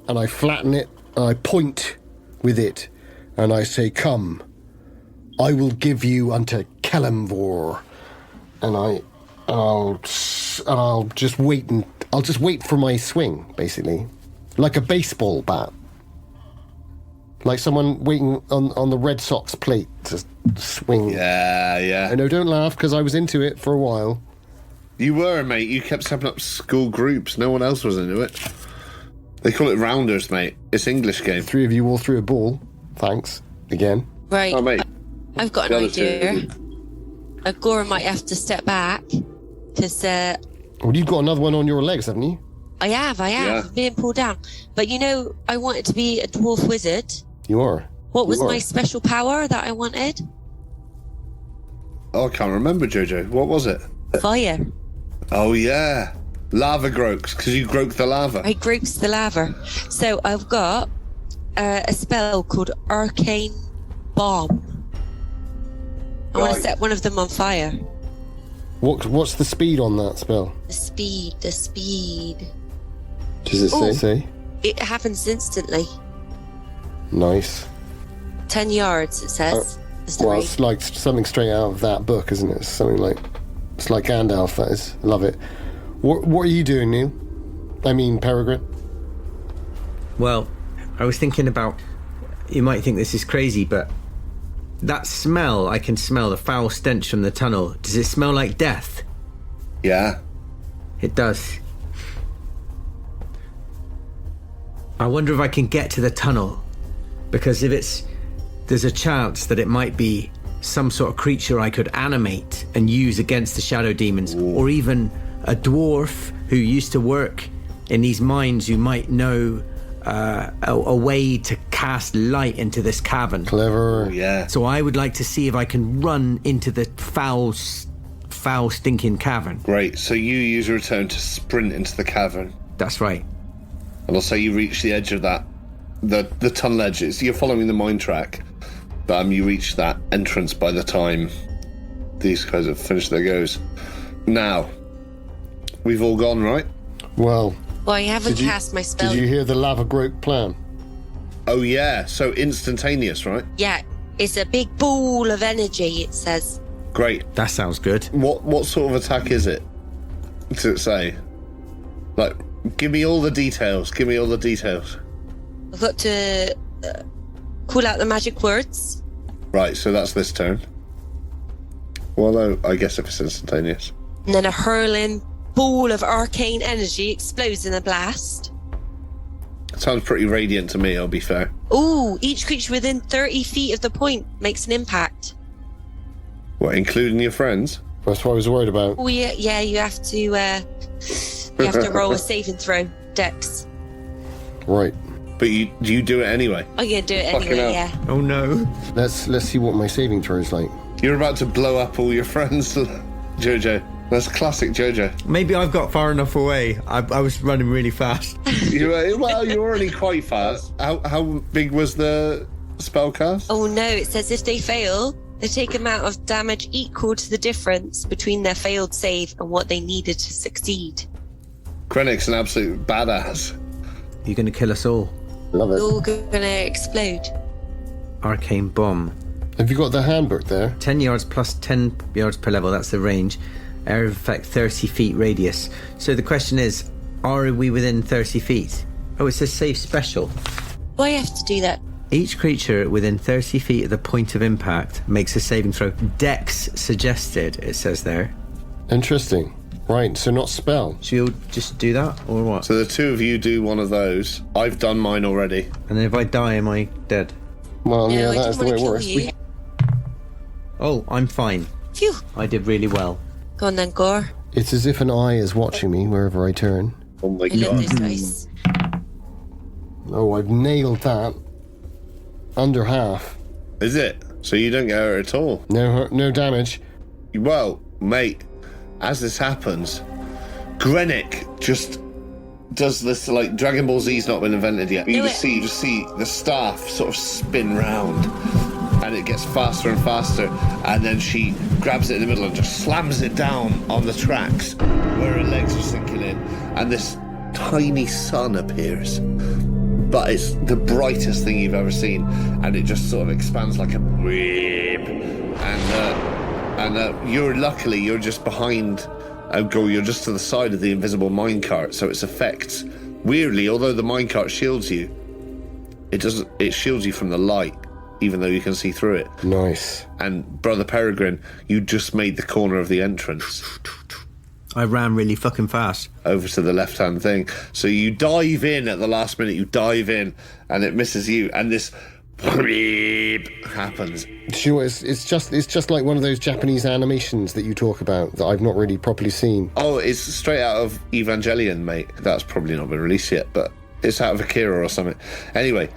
and I flatten it and I point with it and I say, "Come, I will give you unto Kelemvor." And I'll just wait for my swing, basically, like a baseball bat. Like someone waiting on the Red Sox plate to swing. Yeah. I know, don't laugh, because I was into it for a while. You were, mate. You kept stepping up school groups. No one else was into it. They call it rounders, mate. It's English game. 3 of you all threw a ball. Thanks. Again. Right. Oh, mate. I've got an idea. Goar might have to step back, because... Well, you've got another one on your legs, haven't you? I have. Yeah. I'm being pulled down. But I wanted to be a dwarf wizard. You are. What was You are. my special power that I wanted? Oh, I can't remember, Jojo. What was it? Fire. Oh, yeah. Lava grokes, because you groke the lava. I groups the lava. So I've got a spell called Arcane Bomb. I want to Right. set one of them on fire. What's the speed on that spell? The speed. Does it Ooh. say? It happens instantly. Nice. 10 yards, it says. Is the Well, range. it's like something straight out of that book, isn't it? It's something like... It's like Gandalf, that is. I love it. What are you doing, Neil? I mean, Peregrine? Well, I was thinking about, you might think this is crazy, but that smell, I can smell the foul stench from the tunnel. Does it smell like death? Yeah. It does. I wonder if I can get to the tunnel, because there's a chance that it might be some sort of creature I could animate and use against the shadow demons, or even a dwarf who used to work in these mines who might know a way to cast light into this cavern. Clever. Yeah. So I would like to see if I can run into the foul, stinking cavern. Great. So you use a return to sprint into the cavern. That's right. And also you reach the edge of that, the tunnel edge. You're following the mine track, but you reach that entrance by the time these guys have finished their goes. Now, we've all gone, right? Well, Well, I haven't Did you- cast my spell. did you hear the lava grope plan? Oh yeah, so instantaneous, right? Yeah, it's a big ball of energy, it says. Great. That sounds good. What sort of attack is it? Does it say? Like, give me all the details. Give me all the details. I've got to call out the magic words. Right, so that's this turn. Well, no, I guess if it's instantaneous. And then a hurling ball of arcane energy explodes in a blast. Sounds pretty radiant to me, I'll be fair. Ooh, each creature within 30 feet of the point makes an impact. What, including your friends? That's what I was worried about. Oh yeah, you have to roll a saving throw, Dex. Right. But do you do it anyway? I'm gonna do it Fucking anyway, hell. yeah. Oh no. Let's see what my saving throw is like. You're about to blow up all your friends, Jojo. That's classic Jojo. Maybe I've got far enough away. I was running really fast. You're already quite fast. How big was the spell cast? Oh no, it says if they fail, they take amount of damage equal to the difference between their failed save and what they needed to succeed. Grennick's an absolute badass. You're going to kill us all. Love They're it. all gonna explode. Arcane bomb. Have you got the handbook there? 10 yards plus 10 yards per level, that's the range. Area of effect 30 feet radius. So the question is, are we within 30 feet? Oh, it says save special. Why you have to do that? Each creature within 30 feet of the point of impact makes a saving throw. Dex suggested, it says there. Interesting. Right, so not spell. Should we all just do that, or what? So the two of you do one of those. I've done mine already. And then if I die, am I dead? Well, No, yeah, I that is didn't the way want it to works. kill you. Oh, I'm fine. Phew. I did really well. Go on then, Goar. It's as if an eye is watching me wherever I turn. Oh my I love god. those dice. Oh, I've nailed that. Under half. Is it? So you don't get hurt at all? No damage. Well, mate, as this happens, Grennick just does this, like, Dragon Ball Z's not been invented yet. You just see the staff sort of spin round, and it gets faster and faster, and then she grabs it in the middle and just slams it down on the tracks where her legs are sinking in, and this tiny sun appears. But it's the brightest thing you've ever seen, and it just sort of expands like a whip. And you're just behind. You're just to the side of the invisible minecart, so its effects, weirdly, although the minecart shields you, it shields you from the light, even though you can see through it. Nice. And Brother Peregrine, you just made the corner of the entrance I ran really fucking fast. over to the left-hand thing. So you dive in at the last minute, and it misses you, and this happens. Sure, it's just like one of those Japanese animations that you talk about that I've not really properly seen. Oh, it's straight out of Evangelion, mate. That's probably not been released yet, but it's out of Akira or something. Anyway,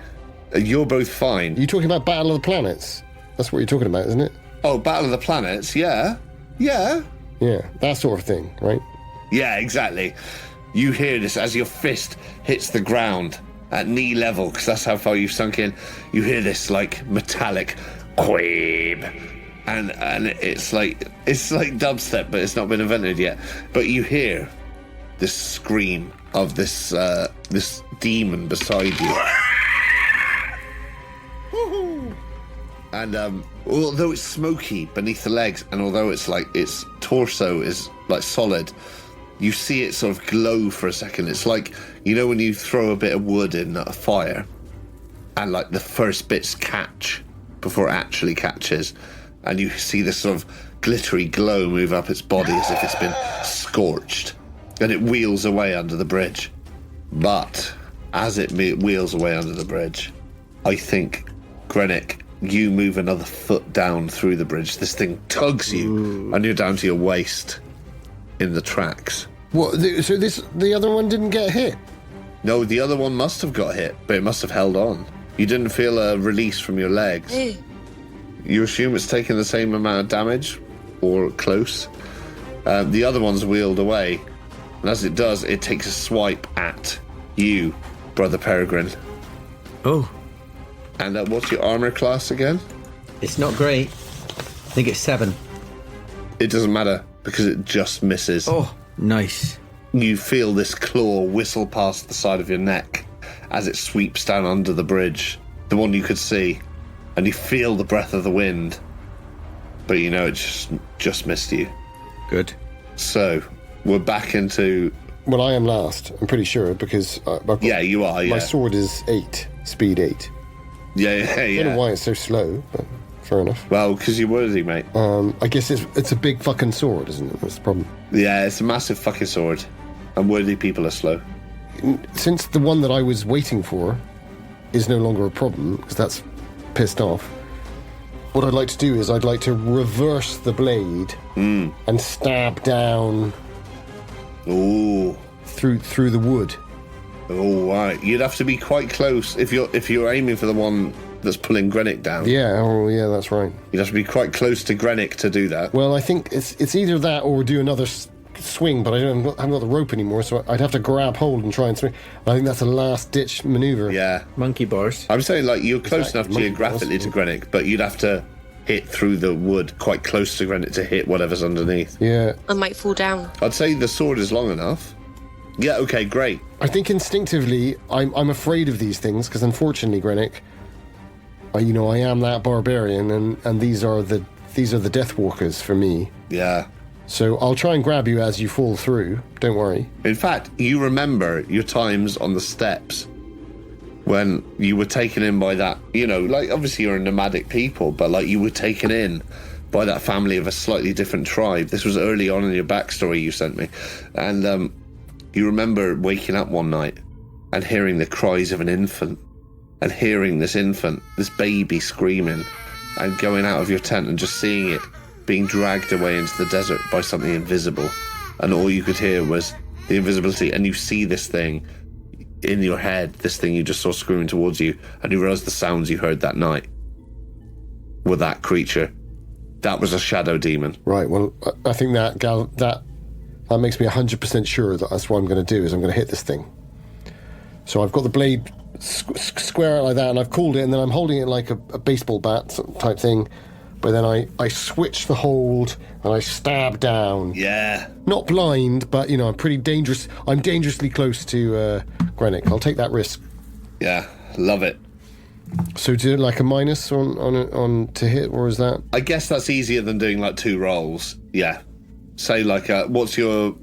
You're both fine. You're talking about Battle of the Planets. That's what you're talking about, isn't it? Oh, Battle of the Planets, yeah. Yeah. Yeah, that sort of thing, right? Yeah, exactly. You hear this as your fist hits the ground at knee level, because that's how far you've sunk in. You hear this, like, metallic queeb. And it's like dubstep, but it's not been invented yet. But you hear this scream of this demon beside you. And although it's smoky beneath the legs, and although it's like its torso is like solid, you see it sort of glow for a second. It's like, you know, when you throw a bit of wood in a fire and like the first bits catch before it actually catches, and you see this sort of glittery glow move up its body as if it's been scorched, and it wheels away under the bridge. But as it wheels away under the bridge, I think, Grennick, you move another foot down through the bridge. This thing tugs you, and you're down to your waist in the tracks. What? So the other one didn't get hit? No, the other one must have got hit, but it must have held on. You didn't feel a release from your legs. You assume it's taken the same amount of damage, or close. The other one's wheeled away, and as it does, it takes a swipe at you, Brother Peregrine. Oh. And what's your armor class again? It's not great. I think it's 7. It doesn't matter, because it just misses. Oh, nice. You feel this claw whistle past the side of your neck as it sweeps down under the bridge, the one you could see, and you feel the breath of the wind, but you know it just missed you. Good. So, we're back into... Well, I am last, I'm pretty sure, because... yeah, you are, yeah. My sword is 8, speed 8. Yeah. I don't know why it's so slow, but fair enough. Well, because you're worthy, mate. I guess it's a big fucking sword, isn't it? That's the problem. Yeah, it's a massive fucking sword, and worthy people are slow. Since the one that I was waiting for is no longer a problem, because that's pissed off, what I'd like to do is I'd like to reverse the blade and stab down through the wood. Oh, right. You'd have to be quite close if you're aiming for the one that's pulling Grennick down. Yeah, that's right. You'd have to be quite close to Grennick to do that. Well, I think it's either that or do another swing, but I haven't got the rope anymore, so I'd have to grab hold and try and swing. I think that's a last-ditch maneuver. Yeah. Monkey bars. I'm saying, like, you're close enough monkey geographically bars. to Grennick, but you'd have to hit through the wood quite close to Grennick to hit whatever's underneath. Yeah. I might fall down. I'd say the sword is long enough. Yeah, okay, great. I think instinctively I'm afraid of these things, because unfortunately, Grennick, I am that barbarian, and these are the death walkers for me. Yeah. So I'll try and grab you as you fall through. Don't worry. In fact, you remember your times on the steppes when you were taken in by that, like, obviously you're a nomadic people, but like you were taken in by that family of a slightly different tribe. This was early on in your backstory you sent me. And you remember waking up one night and hearing the cries of an infant, and hearing this infant, this baby screaming, and going out of your tent and just seeing it being dragged away into the desert by something invisible, and all you could hear was the invisibility, and you see this thing in your head, this thing you just saw screaming towards you, and you realize the sounds you heard that night were that creature. That was a shadow demon. Right, well, I think that makes me 100% sure that that's what I'm going to do, is I'm going to hit this thing. So I've got the blade square out like that, and I've cooled it, and then I'm holding it like a baseball bat type thing. But then I switch the hold and I stab down. Yeah. Not blind, but I'm pretty dangerous. I'm dangerously close to Grennick. I'll take that risk. Yeah, love it. So do it like a minus on to hit, or is that? I guess that's easier than doing like 2 rolls. Yeah. Say like you're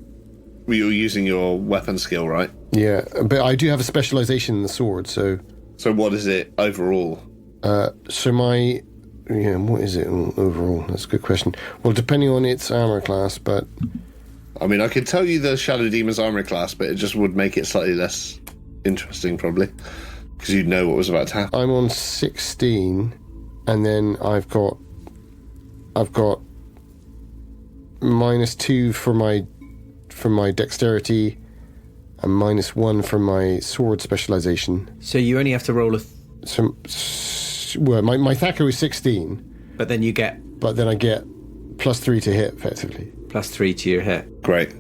using your weapon skill, right? Yeah, but I do have a specialization in the sword, so. So what is it overall? What is it overall? That's a good question. Well, depending on its armor class, but... I mean, I could tell you the Shadow Demon's armor class, but it just would make it slightly less interesting, probably, because you'd know what was about to happen. I'm on 16, and then I've got -2 for my dexterity, and -1 for my sword specialization. So you only have to roll Well, my Thaco is 16. But then you get But then I get +3 to hit, effectively. +3 to your hit. Great.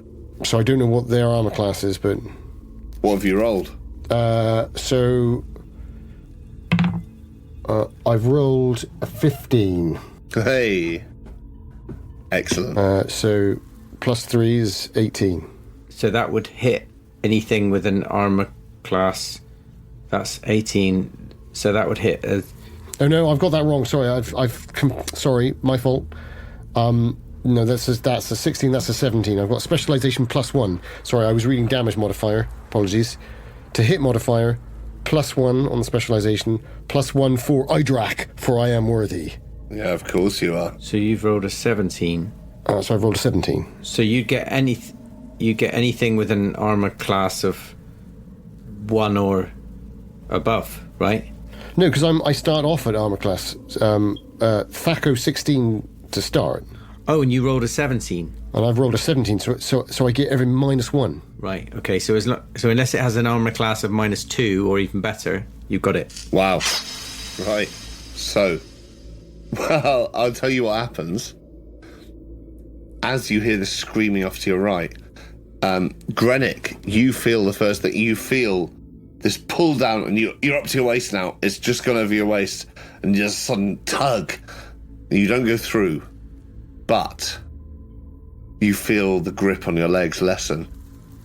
So I don't know what their armor class is, but... What have you rolled? I've rolled a 15. Hey. Excellent. So +3 is 18. So that would hit anything with an armor class. That's 18. So that would hit a... Oh no, I've got that wrong. Sorry, sorry, my fault. No, that's a 16. That's a 17. I've got specialization +1. Sorry, I was reading damage modifier. Apologies. To hit modifier, +1 on the specialization, +1 for Idrac, for I am worthy. Yeah, of course you are. So you've rolled a 17. So I've rolled a 17. So you get anything with an armor class of 1 or above, right? No, because I start off at armor class Thaco 16 to start. Oh, and you rolled a 17. And I've rolled a 17, so I get every -1. Right. Okay. So so unless it has an armor class of -2 or even better, you've got it. Wow. Right. So, well, I'll tell you what happens. As you hear this screaming off to your right, Grennick, you feel the first thing. You feel this pull down, and you're up to your waist now. It's just gone over your waist, and just a sudden tug. You don't go through, but you feel the grip on your legs lessen,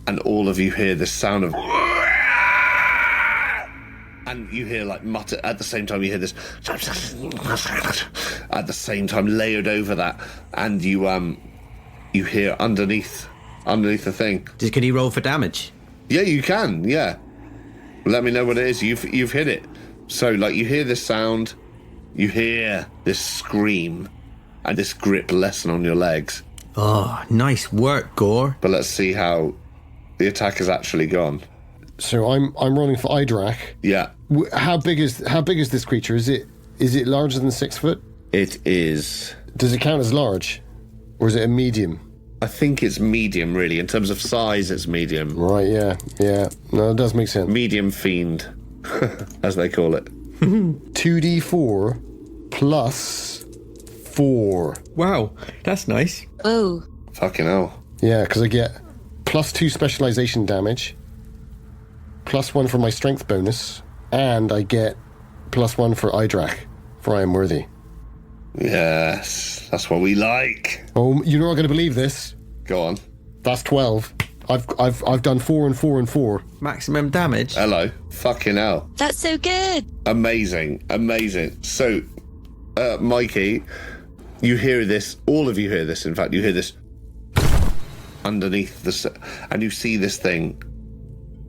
and all of you hear this sound of... And you hear, like, mutter... At the same time, you hear this... At the same time, layered over that, and you hear underneath the thing. Can you roll for damage? Yeah, you can, yeah. Let me know what it is. You've hit it. So, like, you hear this sound, you hear this scream, and this grip lessen on your legs. Oh, nice work, Goar. But let's see how the attack has actually gone. So I'm rolling for Idrac. Yeah. How big is this creature? Is it larger than 6 foot? It is. Does it count as large, or is it a medium? I think it's medium, really. In terms of size, it's medium. Right. Yeah. No, it does make sense. Medium fiend, as they call it. 2d4 plus 4. Wow, that's nice. Oh. Fucking hell. Yeah, because I get +2 specialization damage, +1 for my strength bonus, and I get +1 for Idrac, for I am worthy. Yes, that's what we like. Oh, you're not going to believe this. Go on. That's 12. I've done 4 and 4 and 4. Maximum damage. Hello. Fucking hell. That's so good. Amazing. So, Mikey, you hear this, all of you hear this, in fact, you hear this underneath and you see this thing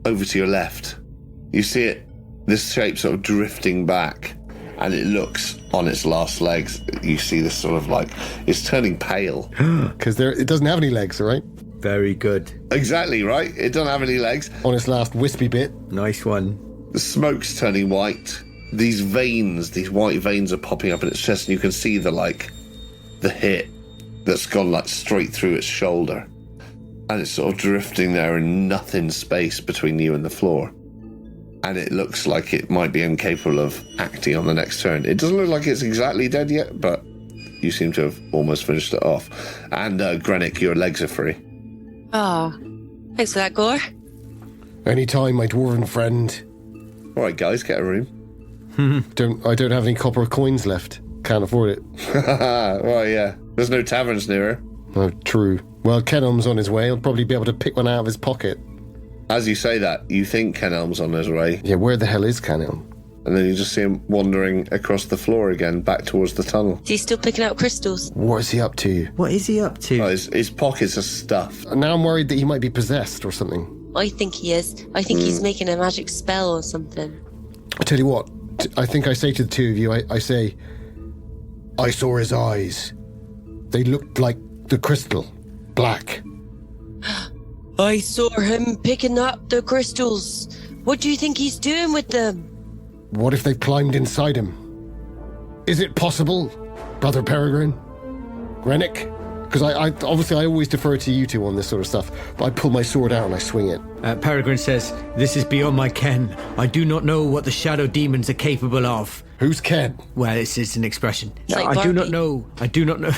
over to your left. You see it, this shape sort of drifting back, and it looks on its last legs. You see this sort of like, it's turning pale. Because it doesn't have any legs, right? Very good. Exactly, right? It doesn't have any legs. On its last wispy bit. Nice one. The smoke's turning white. These veins, these white veins are popping up in its chest, and you can see the hit that's gone like straight through its shoulder. And it's sort of drifting there in nothing space between you and the floor. And it looks like it might be incapable of acting on the next turn. It doesn't look like it's exactly dead yet, but you seem to have almost finished it off. And Grennick, your legs are free. Oh, thanks for that, Goar. Anytime, my dwarven friend. All right, guys, get a room. I don't have any copper coins left. Can't afford it. Well, yeah. There's no taverns near her. Oh, true. Well, Kenelm's on his way. He'll probably be able to pick one out of his pocket. As you say that, you think Kenelm's on his way. Yeah, where the hell is Kenelm? And then you just see him wandering across the floor again, back towards the tunnel. Is he still picking out crystals? What is he up to? What is he up to? Oh, his pockets are stuffed. Now I'm worried that he might be possessed or something. I think he is. I think he's making a magic spell or something. I tell you what, I think I say to the two of you, I say, I saw his eyes. They looked like the crystal, black. I saw him picking up the crystals. What do you think he's doing with them? What if they climbed inside him? Is it possible, Brother Peregrine? Grennick, Because I obviously I always defer to you two on this sort of stuff, but I pull my sword out and I swing it. Peregrine says, "This is beyond my ken. I do not know what the shadow demons are capable of." Who's Ken? Well, it's an expression. It's like I do not Barbie. know.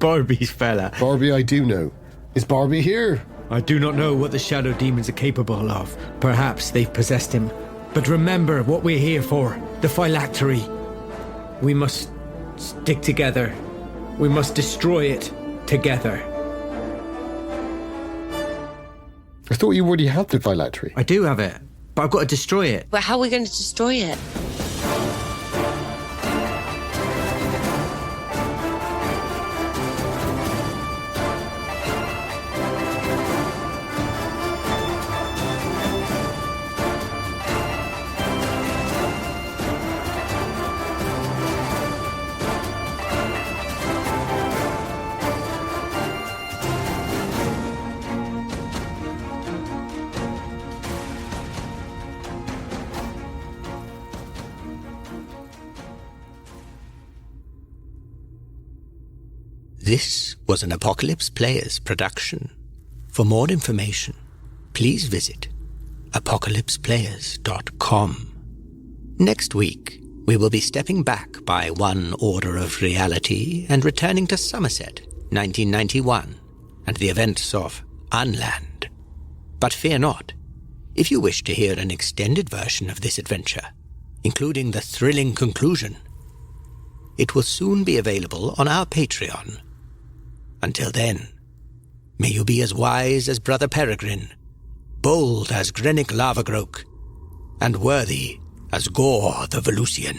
Barbie's fella. Barbie, I do know. Is Barbie here? I do not know what the shadow demons are capable of. Perhaps they've possessed him. But remember what we're here for. The Phylactery. We must stick together. We must destroy it together. I thought you already had the Phylactery. I do have it, but I've got to destroy it. But how are we going to destroy it? This was an Apocalypse Players production. For more information, please visit apocalypseplayers.com. Next week, we will be stepping back by one order of reality and returning to Somerset, 1991, and the events of Unland. But fear not. If you wish to hear an extended version of this adventure, including the thrilling conclusion, it will soon be available on our Patreon. Until then, may you be as wise as Brother Peregrine, bold as Grennick Lavagroke, and worthy as Goar the Volusian.